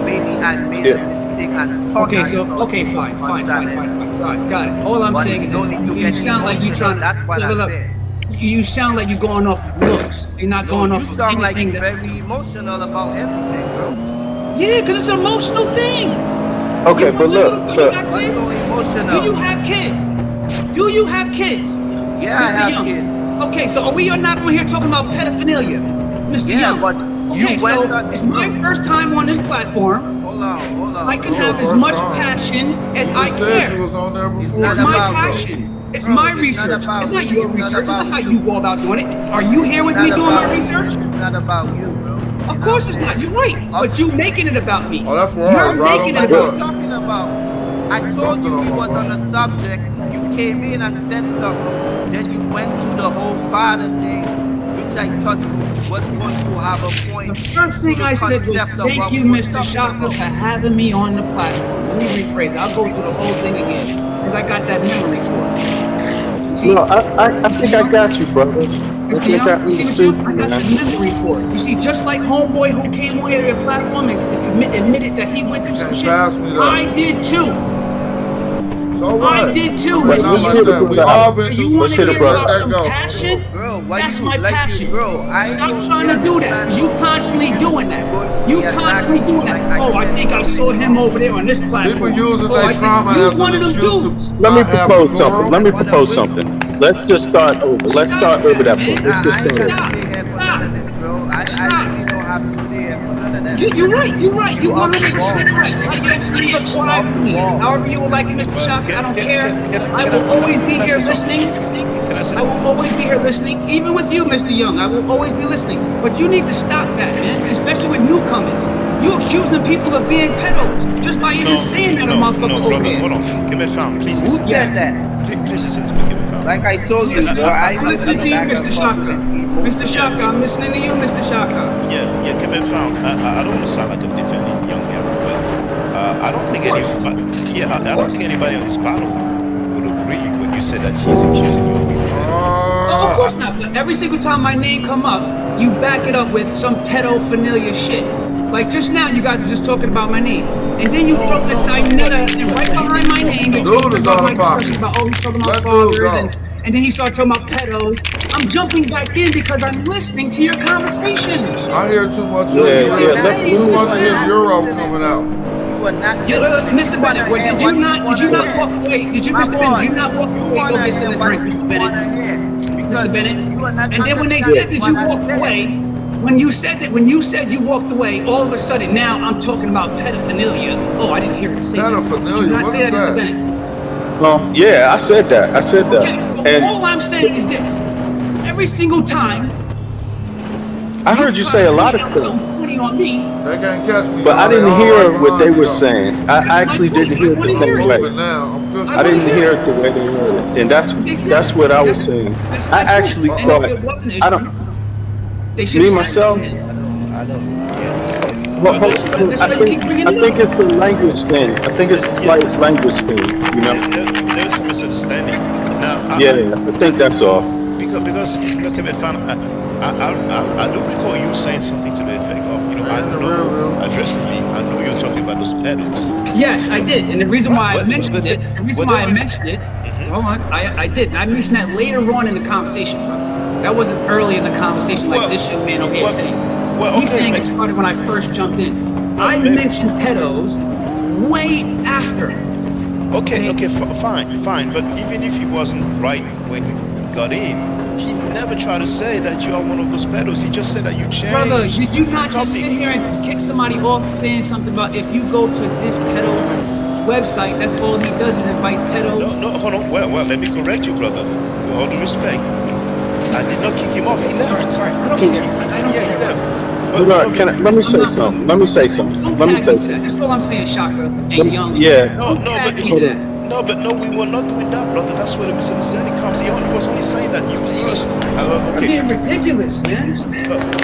[SPEAKER 3] maybe I made a
[SPEAKER 2] Yeah.
[SPEAKER 3] mistake and thought
[SPEAKER 1] Okay,
[SPEAKER 3] I
[SPEAKER 1] so
[SPEAKER 3] saw you
[SPEAKER 1] fine.
[SPEAKER 3] on Sanetta.
[SPEAKER 1] Got it. All I'm
[SPEAKER 3] But
[SPEAKER 1] saying is
[SPEAKER 3] no
[SPEAKER 1] this:
[SPEAKER 3] need to
[SPEAKER 1] you
[SPEAKER 3] get
[SPEAKER 1] sound like you
[SPEAKER 3] emotional.
[SPEAKER 1] trying to
[SPEAKER 3] That's what I
[SPEAKER 1] look.
[SPEAKER 3] said.
[SPEAKER 1] You sound like you're going off of looks. You're not
[SPEAKER 3] No,
[SPEAKER 1] going
[SPEAKER 3] you
[SPEAKER 1] off of
[SPEAKER 3] sound like
[SPEAKER 1] anything
[SPEAKER 3] you're
[SPEAKER 1] that.
[SPEAKER 3] very emotional about everything, bro.
[SPEAKER 1] Yeah, because it's an emotional thing.
[SPEAKER 2] Okay,
[SPEAKER 1] You want
[SPEAKER 2] but
[SPEAKER 1] to
[SPEAKER 2] look,
[SPEAKER 1] you
[SPEAKER 2] look.
[SPEAKER 1] got
[SPEAKER 3] What's
[SPEAKER 1] kids?
[SPEAKER 3] so
[SPEAKER 1] Do you
[SPEAKER 3] emotional?
[SPEAKER 1] have kids? Do you have kids,
[SPEAKER 3] Yeah, I
[SPEAKER 1] Mr.
[SPEAKER 3] have
[SPEAKER 1] Young?
[SPEAKER 3] kids.
[SPEAKER 1] Okay, so are we not on here talking about pedophilia, Mr.
[SPEAKER 3] Yeah,
[SPEAKER 1] Young?
[SPEAKER 3] but you
[SPEAKER 1] Okay,
[SPEAKER 3] went
[SPEAKER 1] so
[SPEAKER 3] on,
[SPEAKER 1] it's my
[SPEAKER 3] bro.
[SPEAKER 1] first time on this platform.
[SPEAKER 3] Hold on,
[SPEAKER 1] I can
[SPEAKER 4] It's
[SPEAKER 3] bro.
[SPEAKER 4] your
[SPEAKER 1] have as
[SPEAKER 4] first
[SPEAKER 1] much
[SPEAKER 4] time.
[SPEAKER 1] passion as
[SPEAKER 4] You
[SPEAKER 1] I
[SPEAKER 4] just said you
[SPEAKER 1] care.
[SPEAKER 4] was on there
[SPEAKER 3] It's
[SPEAKER 4] before.
[SPEAKER 3] not
[SPEAKER 1] It's my
[SPEAKER 3] about, bro.
[SPEAKER 1] passion. It's
[SPEAKER 3] Bro,
[SPEAKER 1] my
[SPEAKER 3] it's not
[SPEAKER 1] research. It's
[SPEAKER 3] about
[SPEAKER 1] not
[SPEAKER 3] me.
[SPEAKER 1] your
[SPEAKER 3] It's not
[SPEAKER 1] research. It's not
[SPEAKER 3] about
[SPEAKER 1] how you
[SPEAKER 3] you.
[SPEAKER 1] go about doing it. Are you here
[SPEAKER 3] It's
[SPEAKER 1] with
[SPEAKER 3] not
[SPEAKER 1] me doing my
[SPEAKER 3] about
[SPEAKER 1] research?
[SPEAKER 3] it's not about you, bro. You
[SPEAKER 1] Of
[SPEAKER 3] know what
[SPEAKER 1] course
[SPEAKER 3] I'm
[SPEAKER 1] it's not.
[SPEAKER 3] saying?
[SPEAKER 1] You're right. But you making it about me.
[SPEAKER 4] Oh, that
[SPEAKER 1] You're
[SPEAKER 4] Ferrari right on
[SPEAKER 1] making
[SPEAKER 4] the
[SPEAKER 1] it
[SPEAKER 3] What are you
[SPEAKER 1] about
[SPEAKER 4] butt.
[SPEAKER 1] me.
[SPEAKER 3] talking about? I told
[SPEAKER 4] Something
[SPEAKER 3] you
[SPEAKER 4] on
[SPEAKER 3] we
[SPEAKER 4] my
[SPEAKER 3] was on a
[SPEAKER 4] butt.
[SPEAKER 3] subject. You came in and said something. Then you went to the whole father thing, which I thought was going to have a
[SPEAKER 1] The
[SPEAKER 3] point
[SPEAKER 1] first
[SPEAKER 3] to
[SPEAKER 1] thing
[SPEAKER 3] the
[SPEAKER 1] I said was,
[SPEAKER 3] concept of
[SPEAKER 1] thank
[SPEAKER 3] what
[SPEAKER 1] you,
[SPEAKER 3] we was
[SPEAKER 1] Mr.
[SPEAKER 3] talking
[SPEAKER 1] Shaka,
[SPEAKER 3] about.
[SPEAKER 1] for having me on the platform. Let me rephrase it. I'll go through the whole thing again because I got that memory for it. You see,
[SPEAKER 2] No, I
[SPEAKER 1] Mr.
[SPEAKER 2] think I
[SPEAKER 1] Young?
[SPEAKER 2] got you, brother. I
[SPEAKER 1] Mr.
[SPEAKER 2] think
[SPEAKER 1] Young,
[SPEAKER 2] I
[SPEAKER 1] you see, Mr. Young,
[SPEAKER 2] understood
[SPEAKER 1] I
[SPEAKER 2] you,
[SPEAKER 1] got the
[SPEAKER 2] man.
[SPEAKER 1] memory for it. You see, just like Homeboy who came on here to your platform and admitted that he went through some
[SPEAKER 4] Can't
[SPEAKER 1] shit,
[SPEAKER 4] pass me
[SPEAKER 1] I
[SPEAKER 4] that.
[SPEAKER 1] did too.
[SPEAKER 4] So
[SPEAKER 1] I
[SPEAKER 4] what?
[SPEAKER 1] did
[SPEAKER 4] I
[SPEAKER 1] too,
[SPEAKER 4] mean,
[SPEAKER 2] Let's
[SPEAKER 1] Mr.
[SPEAKER 4] not
[SPEAKER 2] hear
[SPEAKER 4] like
[SPEAKER 1] Young.
[SPEAKER 2] the
[SPEAKER 4] that. We
[SPEAKER 2] brother
[SPEAKER 4] all
[SPEAKER 2] out.
[SPEAKER 4] been
[SPEAKER 1] So
[SPEAKER 4] through
[SPEAKER 1] you
[SPEAKER 4] some
[SPEAKER 1] want
[SPEAKER 2] Let's
[SPEAKER 1] to
[SPEAKER 2] hear the
[SPEAKER 4] shit.
[SPEAKER 1] hear
[SPEAKER 2] brother
[SPEAKER 4] Let
[SPEAKER 1] about
[SPEAKER 2] out.
[SPEAKER 4] that
[SPEAKER 1] some
[SPEAKER 4] go.
[SPEAKER 1] passion?
[SPEAKER 3] Bro,
[SPEAKER 1] That's my passion.
[SPEAKER 3] bro, I
[SPEAKER 1] Stop
[SPEAKER 3] don't
[SPEAKER 1] trying
[SPEAKER 3] really
[SPEAKER 1] to do that because
[SPEAKER 3] understand
[SPEAKER 1] you
[SPEAKER 3] how
[SPEAKER 1] constantly doing that.
[SPEAKER 3] you're going to
[SPEAKER 1] You
[SPEAKER 3] be
[SPEAKER 1] constantly
[SPEAKER 3] attacking
[SPEAKER 1] doing
[SPEAKER 3] me
[SPEAKER 1] that.
[SPEAKER 3] like I
[SPEAKER 1] Oh, I
[SPEAKER 3] said
[SPEAKER 1] think I saw
[SPEAKER 3] something
[SPEAKER 1] him
[SPEAKER 3] wrong.
[SPEAKER 1] over there on this
[SPEAKER 4] People
[SPEAKER 1] platform.
[SPEAKER 4] using
[SPEAKER 1] Oh,
[SPEAKER 4] their
[SPEAKER 1] I think
[SPEAKER 4] trauma
[SPEAKER 1] you
[SPEAKER 4] as an
[SPEAKER 1] one of them
[SPEAKER 4] excuse to
[SPEAKER 1] dudes.
[SPEAKER 2] Let me
[SPEAKER 4] not have
[SPEAKER 2] propose something. Let
[SPEAKER 3] I
[SPEAKER 4] decorum.
[SPEAKER 2] me
[SPEAKER 3] wanna
[SPEAKER 2] propose
[SPEAKER 3] win.
[SPEAKER 2] something. Let's just start over. Let's
[SPEAKER 1] Stop
[SPEAKER 2] start over
[SPEAKER 1] that,
[SPEAKER 2] that point.
[SPEAKER 1] man.
[SPEAKER 2] Let's
[SPEAKER 3] Nah,
[SPEAKER 2] just
[SPEAKER 3] I ain't
[SPEAKER 2] start over.
[SPEAKER 3] gotta
[SPEAKER 1] Stop.
[SPEAKER 3] stay here for none
[SPEAKER 1] Stop.
[SPEAKER 3] of this, bro. I
[SPEAKER 1] Stop.
[SPEAKER 3] really don't have to stay here for none of that.
[SPEAKER 1] You're right. You're right.
[SPEAKER 3] You
[SPEAKER 1] You're
[SPEAKER 3] off the
[SPEAKER 1] 100%
[SPEAKER 3] wall.
[SPEAKER 1] right. Adios, amigos,
[SPEAKER 3] You
[SPEAKER 1] or I
[SPEAKER 3] off the
[SPEAKER 1] believe.
[SPEAKER 3] wall.
[SPEAKER 1] However you would like it, Mr.
[SPEAKER 5] Well,
[SPEAKER 1] Shaka. I don't care. I will always be
[SPEAKER 5] can I
[SPEAKER 1] here
[SPEAKER 5] say something?
[SPEAKER 1] listening.
[SPEAKER 5] Can I say
[SPEAKER 1] I will
[SPEAKER 5] something?
[SPEAKER 1] always be here listening, even with you, Mr. Young. I will always be listening. But you need to stop that, man, especially with newcomers. You accusing people of being pedos just by even saying that a motherfucker over
[SPEAKER 5] Brother,
[SPEAKER 1] there.
[SPEAKER 5] hold on. Give me a found. Please
[SPEAKER 3] Who
[SPEAKER 5] listen to me.
[SPEAKER 3] said
[SPEAKER 1] Yes.
[SPEAKER 3] that?
[SPEAKER 5] Please listen to me. Give me a found.
[SPEAKER 3] Like I told
[SPEAKER 1] I'm
[SPEAKER 3] you, bro,
[SPEAKER 1] listening.
[SPEAKER 3] I
[SPEAKER 1] I'm
[SPEAKER 3] don't
[SPEAKER 1] listening
[SPEAKER 3] do
[SPEAKER 1] to you,
[SPEAKER 3] back
[SPEAKER 1] Mr.
[SPEAKER 3] and forth with
[SPEAKER 1] Shaka.
[SPEAKER 3] this
[SPEAKER 1] Mr.
[SPEAKER 3] emotional
[SPEAKER 1] Shaka, I'm
[SPEAKER 3] shit.
[SPEAKER 1] listening to you, Mr. Shaka.
[SPEAKER 5] Yeah, give me a found. I don't want to sound like I'm defending young here, but I don't
[SPEAKER 1] Of
[SPEAKER 5] think
[SPEAKER 1] course.
[SPEAKER 5] anybody. Yeah,
[SPEAKER 1] Of
[SPEAKER 5] I don't
[SPEAKER 1] course.
[SPEAKER 5] think anybody on this panel would agree when you said that he's accusing you of being pedos.
[SPEAKER 1] Oh, of
[SPEAKER 4] Uh,
[SPEAKER 1] course not. But every single time my name come up, you back it up with some pedophilia shit. Like just now, you guys were just talking about my name, and then you throw in Sinetta, and right behind my name, you're
[SPEAKER 4] dude
[SPEAKER 1] talking
[SPEAKER 4] is
[SPEAKER 1] about
[SPEAKER 4] out
[SPEAKER 1] my
[SPEAKER 4] of
[SPEAKER 1] discussion
[SPEAKER 4] pocket.
[SPEAKER 1] about he's talking about
[SPEAKER 4] Let dude
[SPEAKER 1] fathers,
[SPEAKER 4] go.
[SPEAKER 1] and then he started talking about pedos. I'm jumping back in because I'm listening to your conversation.
[SPEAKER 4] I hear too much of
[SPEAKER 3] No,
[SPEAKER 4] his
[SPEAKER 2] Yeah,
[SPEAKER 3] you are
[SPEAKER 2] yeah.
[SPEAKER 4] euro.
[SPEAKER 3] not.
[SPEAKER 2] Let
[SPEAKER 1] Saying
[SPEAKER 4] Too
[SPEAKER 2] me.
[SPEAKER 1] just
[SPEAKER 4] much of
[SPEAKER 3] You are
[SPEAKER 4] his
[SPEAKER 3] not
[SPEAKER 1] now.
[SPEAKER 4] euro
[SPEAKER 3] listening,
[SPEAKER 4] coming
[SPEAKER 3] bro.
[SPEAKER 4] out.
[SPEAKER 3] You are not
[SPEAKER 1] You,
[SPEAKER 3] listening. You
[SPEAKER 1] Mr.
[SPEAKER 3] wanna
[SPEAKER 1] Bennett,
[SPEAKER 3] hear
[SPEAKER 1] did you
[SPEAKER 3] what you
[SPEAKER 1] not? Did you
[SPEAKER 3] wanna
[SPEAKER 1] not
[SPEAKER 3] hear.
[SPEAKER 1] walk away? Did you,
[SPEAKER 3] My
[SPEAKER 1] Mr. Bennett? Did
[SPEAKER 3] boy,
[SPEAKER 1] you not walk
[SPEAKER 3] you
[SPEAKER 1] away? Go
[SPEAKER 3] wanna
[SPEAKER 1] get
[SPEAKER 3] hear
[SPEAKER 1] something to
[SPEAKER 3] what
[SPEAKER 1] drink,
[SPEAKER 3] you
[SPEAKER 1] Mr. Bennett.
[SPEAKER 3] wanna hear
[SPEAKER 1] Mr.
[SPEAKER 3] because
[SPEAKER 1] Bennett.
[SPEAKER 3] you are not
[SPEAKER 1] And then when they
[SPEAKER 2] Yeah.
[SPEAKER 1] said
[SPEAKER 3] understanding
[SPEAKER 1] that
[SPEAKER 3] what
[SPEAKER 1] you
[SPEAKER 3] I
[SPEAKER 1] walked
[SPEAKER 3] said.
[SPEAKER 1] away, when you said you walked away, all of a sudden now I'm talking about pedophilia. Oh, I didn't hear him say that. Did you
[SPEAKER 4] Pedophilia.
[SPEAKER 1] not
[SPEAKER 4] What
[SPEAKER 1] say
[SPEAKER 4] is
[SPEAKER 1] that, Mr.
[SPEAKER 4] that?
[SPEAKER 1] Bennett?
[SPEAKER 2] Yeah, I said that. I said that.
[SPEAKER 1] Okay, so
[SPEAKER 2] And
[SPEAKER 1] all I'm saying is this. Every single time
[SPEAKER 2] I
[SPEAKER 1] you
[SPEAKER 2] heard you
[SPEAKER 1] try to
[SPEAKER 2] say a lot
[SPEAKER 1] point
[SPEAKER 2] of
[SPEAKER 1] out
[SPEAKER 2] stuff.
[SPEAKER 1] something funny be on me.
[SPEAKER 4] They can't catch me.
[SPEAKER 2] But I
[SPEAKER 4] y'all. They
[SPEAKER 2] didn't
[SPEAKER 4] all
[SPEAKER 2] hear
[SPEAKER 4] right
[SPEAKER 2] what they
[SPEAKER 4] behind me,
[SPEAKER 2] were
[SPEAKER 4] though.
[SPEAKER 2] saying. I
[SPEAKER 1] That's my
[SPEAKER 2] actually
[SPEAKER 1] point.
[SPEAKER 2] didn't
[SPEAKER 1] I
[SPEAKER 2] hear it the
[SPEAKER 1] want to
[SPEAKER 4] I'm
[SPEAKER 1] hear
[SPEAKER 2] same
[SPEAKER 1] it.
[SPEAKER 2] way.
[SPEAKER 4] moving now. I'm cooking.
[SPEAKER 1] I
[SPEAKER 2] I
[SPEAKER 1] want to
[SPEAKER 2] didn't
[SPEAKER 1] hear
[SPEAKER 2] hear
[SPEAKER 1] it.
[SPEAKER 2] it the way they heard it, and that's
[SPEAKER 1] Exactly.
[SPEAKER 2] what I was saying.
[SPEAKER 1] That's
[SPEAKER 2] I
[SPEAKER 1] my point.
[SPEAKER 2] actually
[SPEAKER 1] And if
[SPEAKER 2] thought
[SPEAKER 1] it was an
[SPEAKER 2] I
[SPEAKER 1] issue,
[SPEAKER 2] don't
[SPEAKER 1] they should
[SPEAKER 2] me
[SPEAKER 1] have said
[SPEAKER 2] myself.
[SPEAKER 1] something.
[SPEAKER 3] I don't think so.
[SPEAKER 2] Well,
[SPEAKER 5] But listen,
[SPEAKER 1] That's why you keep bringing
[SPEAKER 2] I
[SPEAKER 1] it
[SPEAKER 2] think
[SPEAKER 1] up.
[SPEAKER 2] it's a language thing. I think it's a
[SPEAKER 5] yeah,
[SPEAKER 2] slight language thing. You know.
[SPEAKER 5] there is some misunderstanding. Now,
[SPEAKER 2] Yeah, I think that's all.
[SPEAKER 5] because look at it, fam. I do recall you saying something to the effect of, I
[SPEAKER 4] And the
[SPEAKER 5] know
[SPEAKER 4] real.
[SPEAKER 5] addressing me. I know you're talking about those pedals.
[SPEAKER 1] Yes, I did. And the reason
[SPEAKER 5] Right.
[SPEAKER 1] why I mentioned it,
[SPEAKER 5] Mhm.
[SPEAKER 1] hold on, I did. And I mentioned that later on in the conversation, brother. That wasn't early in the conversation like
[SPEAKER 5] Well,
[SPEAKER 1] this young man over here
[SPEAKER 5] well,
[SPEAKER 1] saying.
[SPEAKER 5] well,
[SPEAKER 1] He's
[SPEAKER 5] okay,
[SPEAKER 1] saying it started when I first jumped in.
[SPEAKER 5] well,
[SPEAKER 1] I
[SPEAKER 5] maybe.
[SPEAKER 1] mentioned pedos way after.
[SPEAKER 5] Okay, fine. But even if he wasn't right when you got in, he never tried to say that you are one of those pedos. He just said that you changed.
[SPEAKER 1] Brother, did you not
[SPEAKER 5] the
[SPEAKER 1] just
[SPEAKER 5] topic.
[SPEAKER 1] sit here and kick somebody off saying something about if you go to this pedo's website, that's all he does is invite pedos?
[SPEAKER 5] No, hold on. Well, let me correct you, brother. With all due respect, I did not kick him off. He left.
[SPEAKER 1] All right. I don't care. I don't
[SPEAKER 5] Yeah, he
[SPEAKER 1] care.
[SPEAKER 5] left.
[SPEAKER 2] Hold
[SPEAKER 5] But no,
[SPEAKER 2] on, let me
[SPEAKER 1] I'm
[SPEAKER 2] say
[SPEAKER 1] not.
[SPEAKER 2] something. Let me say something.
[SPEAKER 1] Don't
[SPEAKER 2] Let me
[SPEAKER 1] tag
[SPEAKER 2] say
[SPEAKER 1] me to that.
[SPEAKER 2] something.
[SPEAKER 1] That's all I'm saying, Shaka
[SPEAKER 2] Let
[SPEAKER 1] and
[SPEAKER 2] me-
[SPEAKER 1] Young.
[SPEAKER 2] yeah,
[SPEAKER 5] no,
[SPEAKER 1] Don't tag me
[SPEAKER 2] hold
[SPEAKER 1] to
[SPEAKER 2] on.
[SPEAKER 1] that.
[SPEAKER 5] no, we were not doing that, brother. That's where the misunderstanding comes. He was only saying that you first.
[SPEAKER 1] You're
[SPEAKER 5] Okay,
[SPEAKER 1] being ridiculous, man.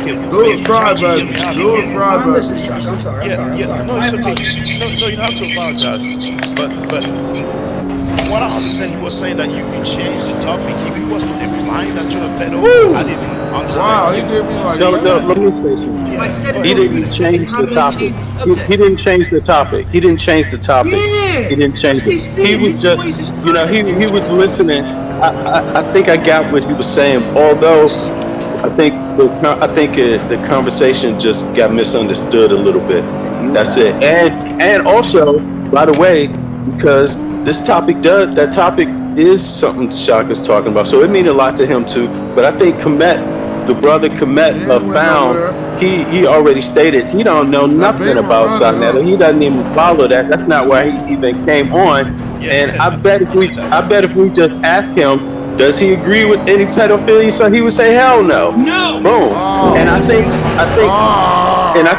[SPEAKER 5] okay.
[SPEAKER 4] Do the cry, baby. Do the cry,
[SPEAKER 1] I'm listening,
[SPEAKER 4] baby.
[SPEAKER 1] Shaka. I'm sorry.
[SPEAKER 5] Yeah. No,
[SPEAKER 1] My
[SPEAKER 5] it's okay.
[SPEAKER 1] apologies.
[SPEAKER 5] No, you don't have to apologize. But from what I understand, he was saying that you changed the topic. He was not implying that you're a pedo.
[SPEAKER 4] Woo!
[SPEAKER 5] I didn't understand.
[SPEAKER 4] Wow, he did me like
[SPEAKER 2] No,
[SPEAKER 4] that.
[SPEAKER 2] let me say something.
[SPEAKER 1] If I
[SPEAKER 5] Yeah,
[SPEAKER 1] said
[SPEAKER 5] go
[SPEAKER 1] it
[SPEAKER 2] He
[SPEAKER 1] for
[SPEAKER 5] ahead.
[SPEAKER 1] a brief
[SPEAKER 2] didn't
[SPEAKER 1] second,
[SPEAKER 2] change
[SPEAKER 1] how
[SPEAKER 2] the
[SPEAKER 1] did I
[SPEAKER 2] topic.
[SPEAKER 1] change the
[SPEAKER 2] He
[SPEAKER 1] subject?
[SPEAKER 2] didn't change the topic. He didn't change the topic.
[SPEAKER 1] Yeah.
[SPEAKER 2] He didn't change
[SPEAKER 1] That's what
[SPEAKER 2] it.
[SPEAKER 1] he's
[SPEAKER 2] He
[SPEAKER 1] saying.
[SPEAKER 2] was
[SPEAKER 1] His
[SPEAKER 2] just,
[SPEAKER 1] voice is
[SPEAKER 2] he
[SPEAKER 1] trying.
[SPEAKER 2] was listening. I think I got what he was saying. Although I think the conversation just got misunderstood a little bit. That's it. And also, by the way, because that topic is something Shaka's talking about, so it means a lot to him too. But I think the brother
[SPEAKER 4] He
[SPEAKER 2] Komet
[SPEAKER 4] ain't went
[SPEAKER 2] found
[SPEAKER 4] nowhere.
[SPEAKER 2] he already stated he don't know
[SPEAKER 4] That
[SPEAKER 2] nothing
[SPEAKER 4] beamer
[SPEAKER 2] about
[SPEAKER 4] running,
[SPEAKER 2] Sonetta.
[SPEAKER 4] huh?
[SPEAKER 2] He doesn't even follow that. That's not why he even came on.
[SPEAKER 5] Yeah, he
[SPEAKER 2] And
[SPEAKER 5] said that. He said that.
[SPEAKER 2] I bet if we just ask him, does he agree with any pedophilia? So he would say, hell no.
[SPEAKER 1] No.
[SPEAKER 2] Boom. And
[SPEAKER 4] Oh.
[SPEAKER 2] I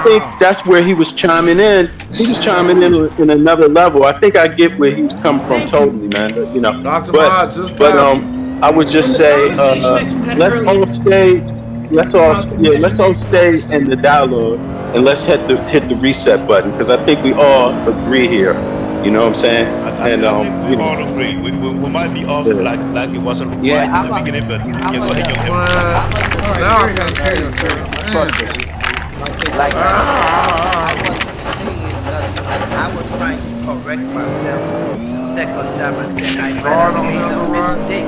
[SPEAKER 2] think
[SPEAKER 4] Ah.
[SPEAKER 2] that's where he was chiming in. He was chiming in another level. I think I get where he was coming from
[SPEAKER 1] Thank you.
[SPEAKER 2] totally, man.
[SPEAKER 4] Dr.
[SPEAKER 2] But
[SPEAKER 4] Mod, just
[SPEAKER 2] but
[SPEAKER 4] pass it.
[SPEAKER 2] I would
[SPEAKER 1] From
[SPEAKER 2] just
[SPEAKER 1] the
[SPEAKER 2] say,
[SPEAKER 1] conversation that you had
[SPEAKER 2] let's
[SPEAKER 1] earlier
[SPEAKER 2] all stay,
[SPEAKER 1] about the
[SPEAKER 2] let's all
[SPEAKER 1] measurement and all that
[SPEAKER 2] stay
[SPEAKER 1] stuff.
[SPEAKER 2] in the dialogue, and let's hit the reset button, because I think we all agree here. You know what I'm saying? And
[SPEAKER 5] I think we all agree. We might be off
[SPEAKER 2] yeah.
[SPEAKER 5] like it wasn't
[SPEAKER 3] Yeah,
[SPEAKER 5] right in the beginning, but yeah, go ahead, young man.
[SPEAKER 3] I'm a just
[SPEAKER 1] All right,
[SPEAKER 3] say
[SPEAKER 4] Now I
[SPEAKER 1] fair
[SPEAKER 3] this
[SPEAKER 1] enough.
[SPEAKER 4] can't
[SPEAKER 1] Fair
[SPEAKER 4] see
[SPEAKER 1] enough. Fair
[SPEAKER 4] it.
[SPEAKER 1] enough.
[SPEAKER 3] trust
[SPEAKER 4] Man.
[SPEAKER 3] me.
[SPEAKER 1] I take
[SPEAKER 3] Like
[SPEAKER 1] that.
[SPEAKER 3] I wasn't saying nothing. Like I was trying to correct myself the second time I said I might
[SPEAKER 4] Guard
[SPEAKER 3] have
[SPEAKER 4] on
[SPEAKER 3] made
[SPEAKER 4] him
[SPEAKER 3] a
[SPEAKER 4] to right.
[SPEAKER 3] mistake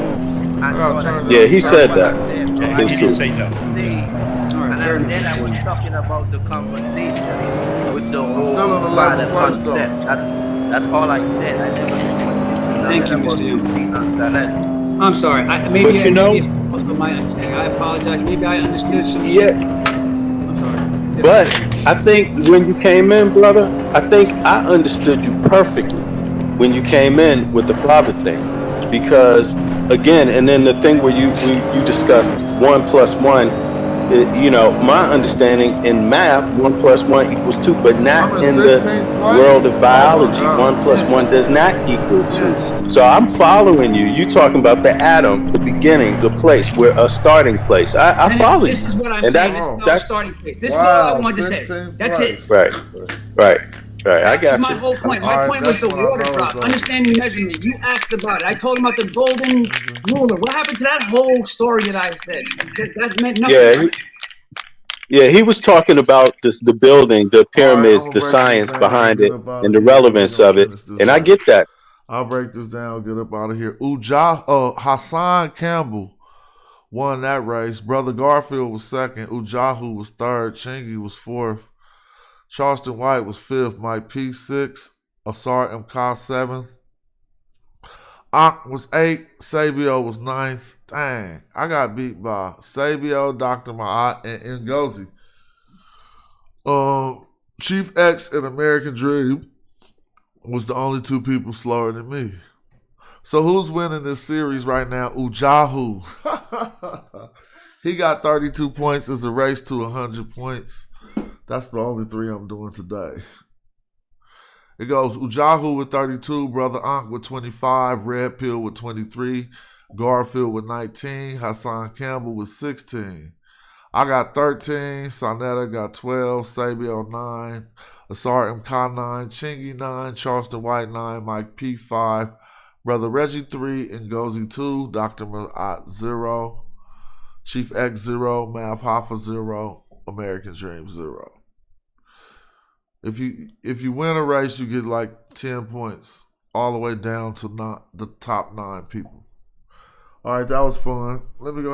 [SPEAKER 4] I
[SPEAKER 3] and
[SPEAKER 4] gotta
[SPEAKER 3] thought I
[SPEAKER 4] turn
[SPEAKER 2] Yeah,
[SPEAKER 3] said
[SPEAKER 4] down
[SPEAKER 2] he
[SPEAKER 4] the
[SPEAKER 3] that's
[SPEAKER 2] said
[SPEAKER 3] what I
[SPEAKER 2] that.
[SPEAKER 4] traffic.
[SPEAKER 3] said, bro.
[SPEAKER 5] Yeah,
[SPEAKER 3] I
[SPEAKER 5] he
[SPEAKER 2] It's
[SPEAKER 5] did
[SPEAKER 2] true.
[SPEAKER 5] say that.
[SPEAKER 3] didn't say.
[SPEAKER 1] All right, fair enough.
[SPEAKER 3] Then I was talking about the conversation with the
[SPEAKER 4] I'm still
[SPEAKER 3] whole
[SPEAKER 4] in the labor
[SPEAKER 3] father
[SPEAKER 4] place though.
[SPEAKER 3] concept. That's all I said. I never went into
[SPEAKER 1] Thank
[SPEAKER 3] nothing
[SPEAKER 1] you, Mr.
[SPEAKER 3] about you
[SPEAKER 1] Young.
[SPEAKER 3] being on Saletta.
[SPEAKER 1] I'm sorry.
[SPEAKER 2] But
[SPEAKER 1] Maybe it's also my understanding. I apologize. Maybe I understood some shit.
[SPEAKER 2] yeah,
[SPEAKER 1] I'm sorry. If I
[SPEAKER 2] but
[SPEAKER 1] did.
[SPEAKER 2] I think when you came in, brother, I think I understood you perfectly when you came in with the father thing, because again, and then the thing where you discussed 1 plus 1. My understanding in math, 1 plus 1 equals 2, but not
[SPEAKER 4] I'm in
[SPEAKER 2] in the
[SPEAKER 4] 16th
[SPEAKER 2] world
[SPEAKER 4] place.
[SPEAKER 2] of
[SPEAKER 4] Oh my
[SPEAKER 2] biology. One
[SPEAKER 4] God.
[SPEAKER 2] plus
[SPEAKER 1] Yes.
[SPEAKER 2] one does not equal 2.
[SPEAKER 1] Yes.
[SPEAKER 2] So I'm following you. You talking about the atom, the beginning, the place where a starting place. I
[SPEAKER 1] And
[SPEAKER 2] follow
[SPEAKER 1] this
[SPEAKER 2] you,
[SPEAKER 1] is what I'm
[SPEAKER 2] and
[SPEAKER 1] saying. This is our
[SPEAKER 2] that's
[SPEAKER 1] starting place. This is all I
[SPEAKER 4] Wow,
[SPEAKER 1] wanted to say.
[SPEAKER 4] 16th
[SPEAKER 1] That's it.
[SPEAKER 4] place.
[SPEAKER 2] right, right, right. I
[SPEAKER 1] That was
[SPEAKER 2] got
[SPEAKER 1] my
[SPEAKER 2] you.
[SPEAKER 1] whole point. My
[SPEAKER 4] All right,
[SPEAKER 1] point was
[SPEAKER 4] that's
[SPEAKER 1] the
[SPEAKER 4] when I
[SPEAKER 1] water
[SPEAKER 4] know
[SPEAKER 1] drop,
[SPEAKER 4] it's
[SPEAKER 1] understanding measurement. You asked about it. I told him about the golden ruler. What happened to that whole story that I said? That meant nothing,
[SPEAKER 2] Yeah,
[SPEAKER 1] right?
[SPEAKER 2] he was talking about the building, the
[SPEAKER 4] All right, I'm
[SPEAKER 2] pyramids,
[SPEAKER 4] gonna
[SPEAKER 2] the
[SPEAKER 4] break this
[SPEAKER 2] science
[SPEAKER 4] down and
[SPEAKER 2] behind
[SPEAKER 4] get
[SPEAKER 2] it,
[SPEAKER 4] up out
[SPEAKER 2] and
[SPEAKER 4] of
[SPEAKER 2] the
[SPEAKER 4] here, and we're
[SPEAKER 2] relevance
[SPEAKER 4] gonna
[SPEAKER 2] of it,
[SPEAKER 4] finish this
[SPEAKER 2] and I
[SPEAKER 4] up.
[SPEAKER 2] get that.
[SPEAKER 4] I'll break this down, get up out of here. Hassan Campbell won that race. Brother Garfield was second. Ujahu was third. Chingy was fourth. Charleston White was fifth. Mike P 6th. Asar MK 7th. Ankh was 8th. Sabio was 9th. Dang, I got beat by Sabio, Dr. Ma'at, and Ngozi. Chief X and American Dream was the only two people slower than me. So who's winning this series right now? Ujahu. He got 32 points. It's a race to 100 points. That's the only 3 I'm doing today. It goes Ujahu with 32, Brother Ankh with 25, Red Pill with 23, Garfield with 19, Hassan Campbell with 16. I got 13, Sonetta got 12, Sabio 9, Asar MK 9, Chingy 9, Charleston White 9, Mike P 5, Brother Reggie 3, Ngozi 2, Dr. Maat 0, Chief X 0, Mav Hoffa 0, American Dream 0. If you win a race, you get like 10 points, all the way down to the top 9 people. All right, that was fun. Let me go.